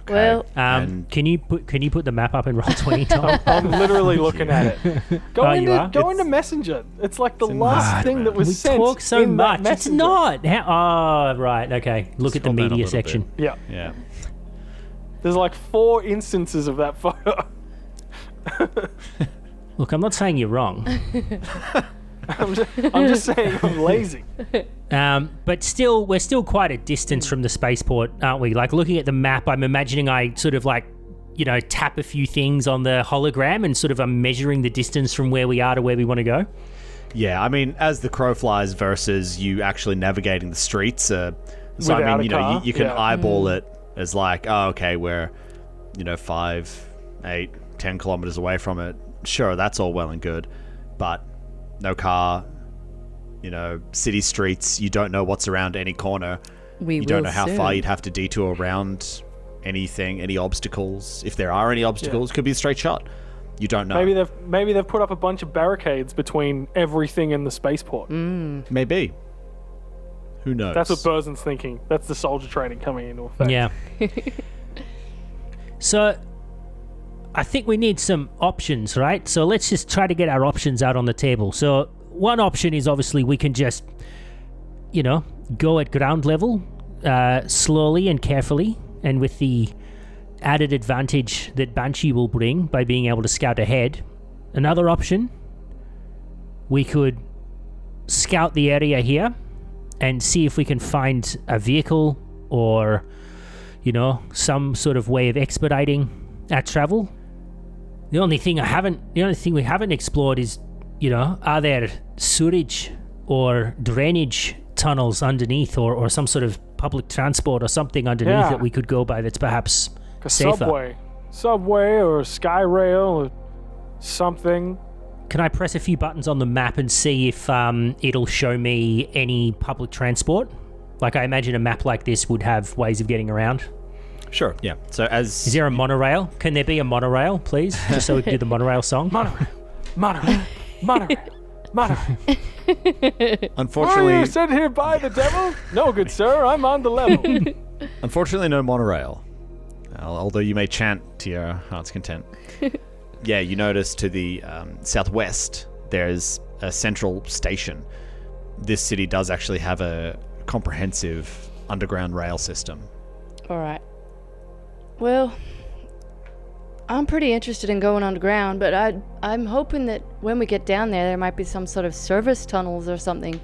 Well, And- can you put the map up in Roll20, Tom? I'm literally looking at it. Go You are? into Messenger. It's like the in last Messenger, thing man. that was We sent. talk so in that much. It's Messenger. not. Right. Okay. Look at the Scroll down a media little section. bit. Yeah. Yeah. There's like 4 instances of that photo. Look, I'm not saying you're wrong. I'm just saying I'm lazy. But still, we're still quite a distance from the spaceport, aren't we? Like, looking at the map, I'm imagining I sort of like, tap a few things on the hologram and sort of I'm measuring the distance from where we are to where we want to go. Yeah, I mean, as the crow flies versus you actually navigating the streets. So Without I mean, a car, you can yeah. eyeball it as like, oh, okay, we're 5, 8, 10 kilometers away from it. Sure, that's all well and good, but no car. City streets. You don't know what's around any corner. we You don't know how far you'd have to detour around anything, any obstacles. If there are any obstacles, could be a straight shot. You don't know. Maybe they've put up a bunch of barricades between everything in the spaceport. Maybe. Who knows? That's what Burzen's thinking. That's the soldier training coming into effect. Yeah. So, I think we need some options, right? So let's just try to get our options out on the table. So one option is obviously we can just, go at ground level, slowly and carefully, and with the added advantage that Banshee will bring by being able to scout ahead. Another option, we could scout the area here and see if we can find a vehicle or, some sort of way of expediting our travel. The only thing we haven't explored is, are there sewage or drainage tunnels underneath or some sort of public transport or something underneath that we could go by that's perhaps a safer? Subway or sky rail or something. Can I press a few buttons on the map and see if it'll show me any public transport? Like, I imagine a map like this would have ways of getting around. Sure, yeah. So Is there a monorail? Can there be a monorail, please? Just so we can do the monorail song. Monorail. Unfortunately... Are you sent here by the devil? No, good sir, I'm on the level. Unfortunately, no monorail. Although you may chant to your heart's content. Yeah, you notice to the southwest, there's a central station. This city does actually have a comprehensive underground rail system. All right. Well, I'm pretty interested in going underground, but I'm hoping that when we get down there might be some sort of service tunnels or something.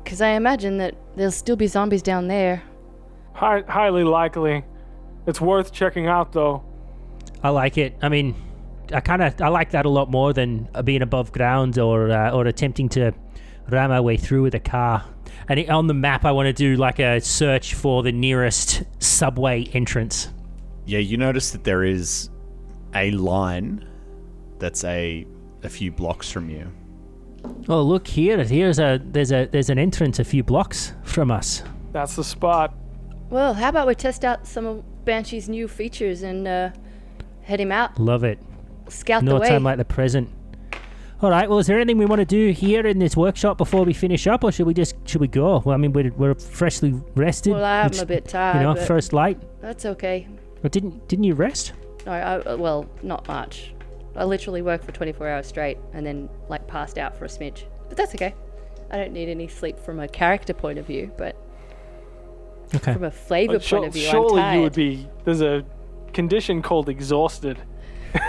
Because I imagine that there'll still be zombies down there. Highly likely. It's worth checking out, though. I like it. I mean, I like that a lot more than being above ground or attempting to ram our way through with a car. And on the map, I want to do like a search for the nearest subway entrance. Yeah, you notice that there is a line that's a few blocks from you. Oh, look here! There's an entrance a few blocks from us. That's the spot. Well, how about we test out some of Banshee's new features and head him out? Love it. Scout no the way. time like the present. All right. Well, is there anything we want to do here in this workshop before we finish up, or should we go? Well, I mean, we're freshly rested. Well, I'm a bit tired. But first light. That's okay. Or didn't you rest? No, well, not much. I literally worked for 24 hours straight and then passed out for a smidge. But that's okay. I don't need any sleep from a character point of view, but from a flavor point of view, surely I'm tired. You would be. There's a condition called exhausted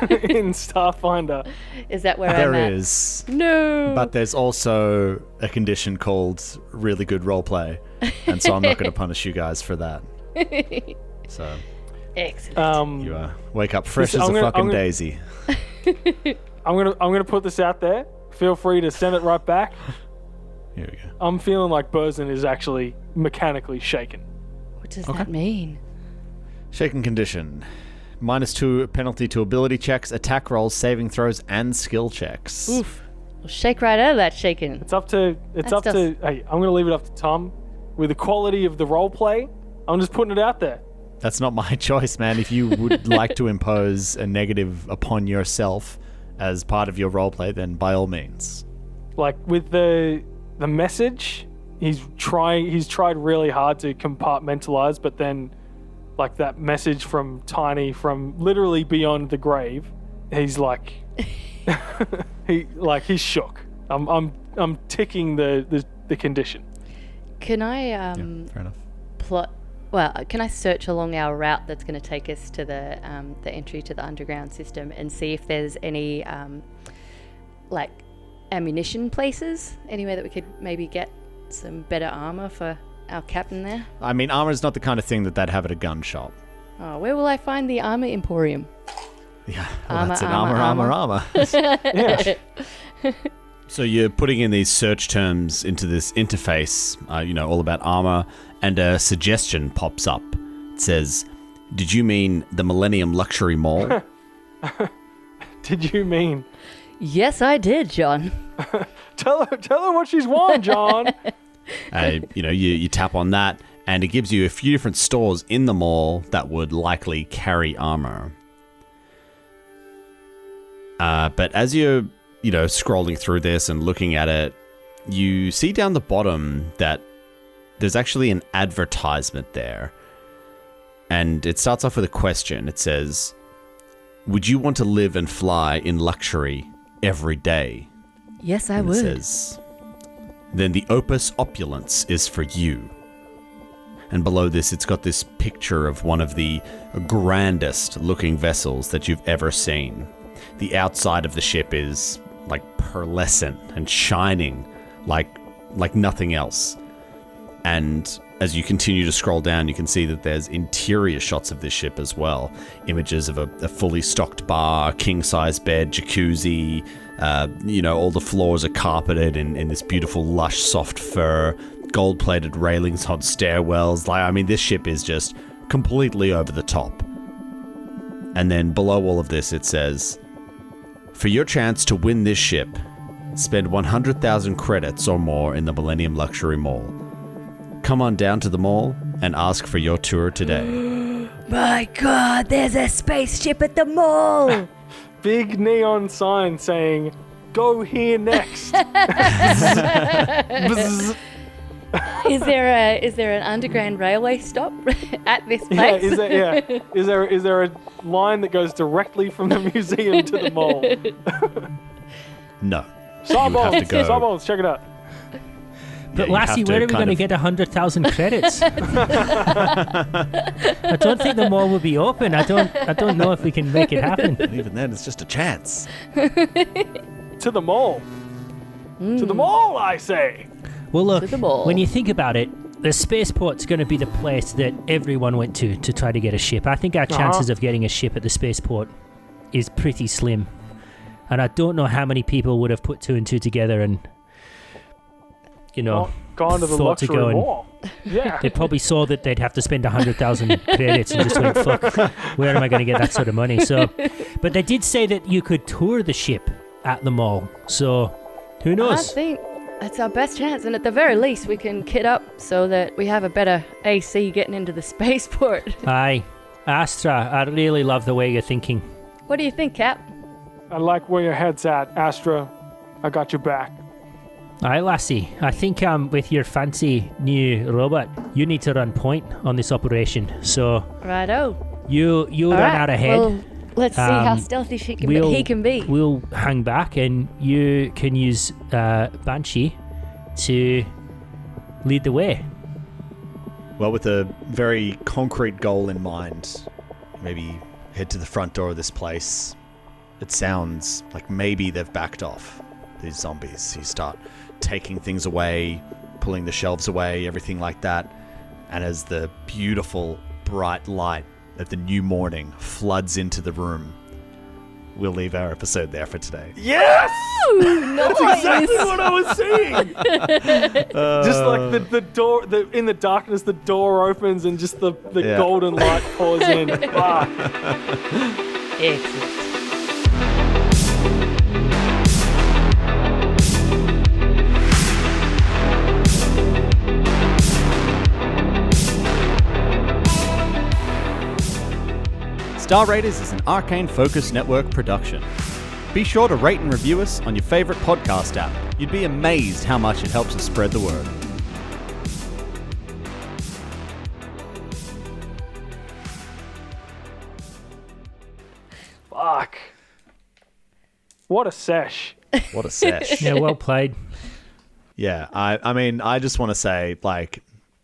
in Starfinder. Is that where I'm at? There is. No. But there's also a condition called really good roleplay, and so I'm not going to punish you guys for that. So. Excellent. You wake up fresh as a fucking daisy. I'm gonna put this out there. Feel free to send it right back. Here we go. I'm feeling like Burzin is actually mechanically shaken. What does that mean? Shaken condition. -2 penalty to ability checks, attack rolls, saving throws, and skill checks. Oof. Well, shake right out of that shaking. It's up to. Hey, I'm gonna leave it up to Tom. With the quality of the role play, I'm just putting it out there. That's not my choice, man. If you would like to impose a negative upon yourself as part of your roleplay, then by all means. Like with the message, he's tried really hard to compartmentalize, but then like that message from Tiny from literally beyond the grave, he's like he's shook. I'm ticking the condition. Can I Yeah, fair enough. plot? Well, can I search along our route that's going to take us to the entry to the underground system and see if there's any ammunition places, anywhere that we could maybe get some better armor for our captain there? I mean, armor's not the kind of thing they'd have at a gun shop. Oh, where will I find the armor emporium? Yeah, well, that's it. Armor. Yeah. So you're putting in these search terms into this interface, all about armor, and a suggestion pops up. It says, "Did you mean the Millennium Luxury Mall?" Did you mean? Yes, I did, John. Tell her what she's won, John. You tap on that, and it gives you a few different stores in the mall that would likely carry armor. But as you're, scrolling through this and looking at it, you see down the bottom that there's actually an advertisement there. And it starts off with a question. It says, would you want to live and fly in luxury every day? Yes, I And would. It says, then the opus opulence is for you. And below this, it's got this picture of one of the grandest looking vessels that you've ever seen. The outside of the ship is like pearlescent and shining like nothing else. And as you continue to scroll down, you can see that there's interior shots of this ship as well. Images of a fully stocked bar, king-size bed, jacuzzi. All the floors are carpeted in this beautiful, lush, soft fur. Gold-plated railings on stairwells. This ship is just completely over the top. And then below all of this, it says, for your chance to win this ship, spend 100,000 credits or more in the Millennium Luxury Mall. Come on down to the mall and ask for your tour today. My God, there's a spaceship at the mall. Big neon sign saying, go here next. Bzz. Is there an underground railway stop at this Yeah, place? is there a line that goes directly from the museum to the mall? No. Sawbones, check it out. But you have Lassie, to where are we kind going to of- get 100,000 credits? I don't think the mall will be open. I don't know if we can make it happen. And even then, it's just a chance. To the mall. To the mall, I say. Well, look, To the mall. when you think about it, the spaceport's going to be the place that everyone went to try to get a ship. I think our chances of getting a ship at the spaceport is pretty slim. And I don't know how many people would have put two and two together and, Gone to the thought to luxury go and- mall. Yeah. they probably saw that they'd have to spend 100,000 credits and just went, fuck, where am I going to get that sort of money? So, but they did say that you could tour the ship at the mall. So, who I knows? think that's our best chance, and at the very least, we can kit up so that we have a better AC getting into the spaceport. Aye. Astra, I really love the way you're thinking. What do you think, Cap? I like where your head's at, Astra. I got your back. Aye, Lassie. I think with your fancy new robot, you need to run point on this operation. So Righto. you All run right, out ahead. Well, let's see how Um, stealthy he we'll- can be. We'll hang back, and you can use Banshee to lead the way. Well, with a very concrete goal in mind, maybe head to the front door of this place. It sounds like maybe they've backed off, these zombies. You start taking things away, pulling the shelves away, everything like that. And as the beautiful, bright light of the new morning floods into the room, we'll leave our episode there for today. Yes! That's Exactly what I was saying. Just like the door, in the darkness, the door opens and just the Yeah. golden light pours in. Fuck. Excellent. Star Raiders is an Arcane Focus Network production. Be sure to rate and review us on your favorite podcast app. You'd be amazed how much it helps us spread the word. Fuck. What a sesh. What a sesh. Yeah, well played. Yeah, I mean, I just want to say, like,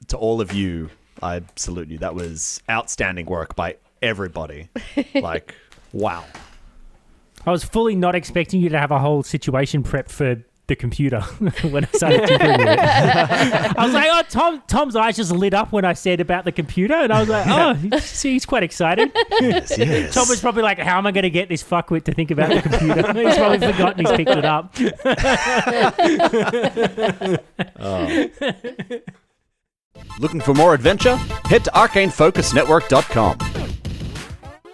to all of you, I salute you. That was outstanding work by everybody. Like, wow. I was fully not expecting you to have a whole situation prepped for the computer when I started tinkering with it. I was like, oh, Tom's eyes just lit up when I said about the computer, and I was like, oh, he's quite excied. Yes. Tom was probably like, how am I going to get this fuckwit to think about the computer? He's probably forgotten he's picked it up. Looking for more adventure? Head to arcanefocusnetwork.com.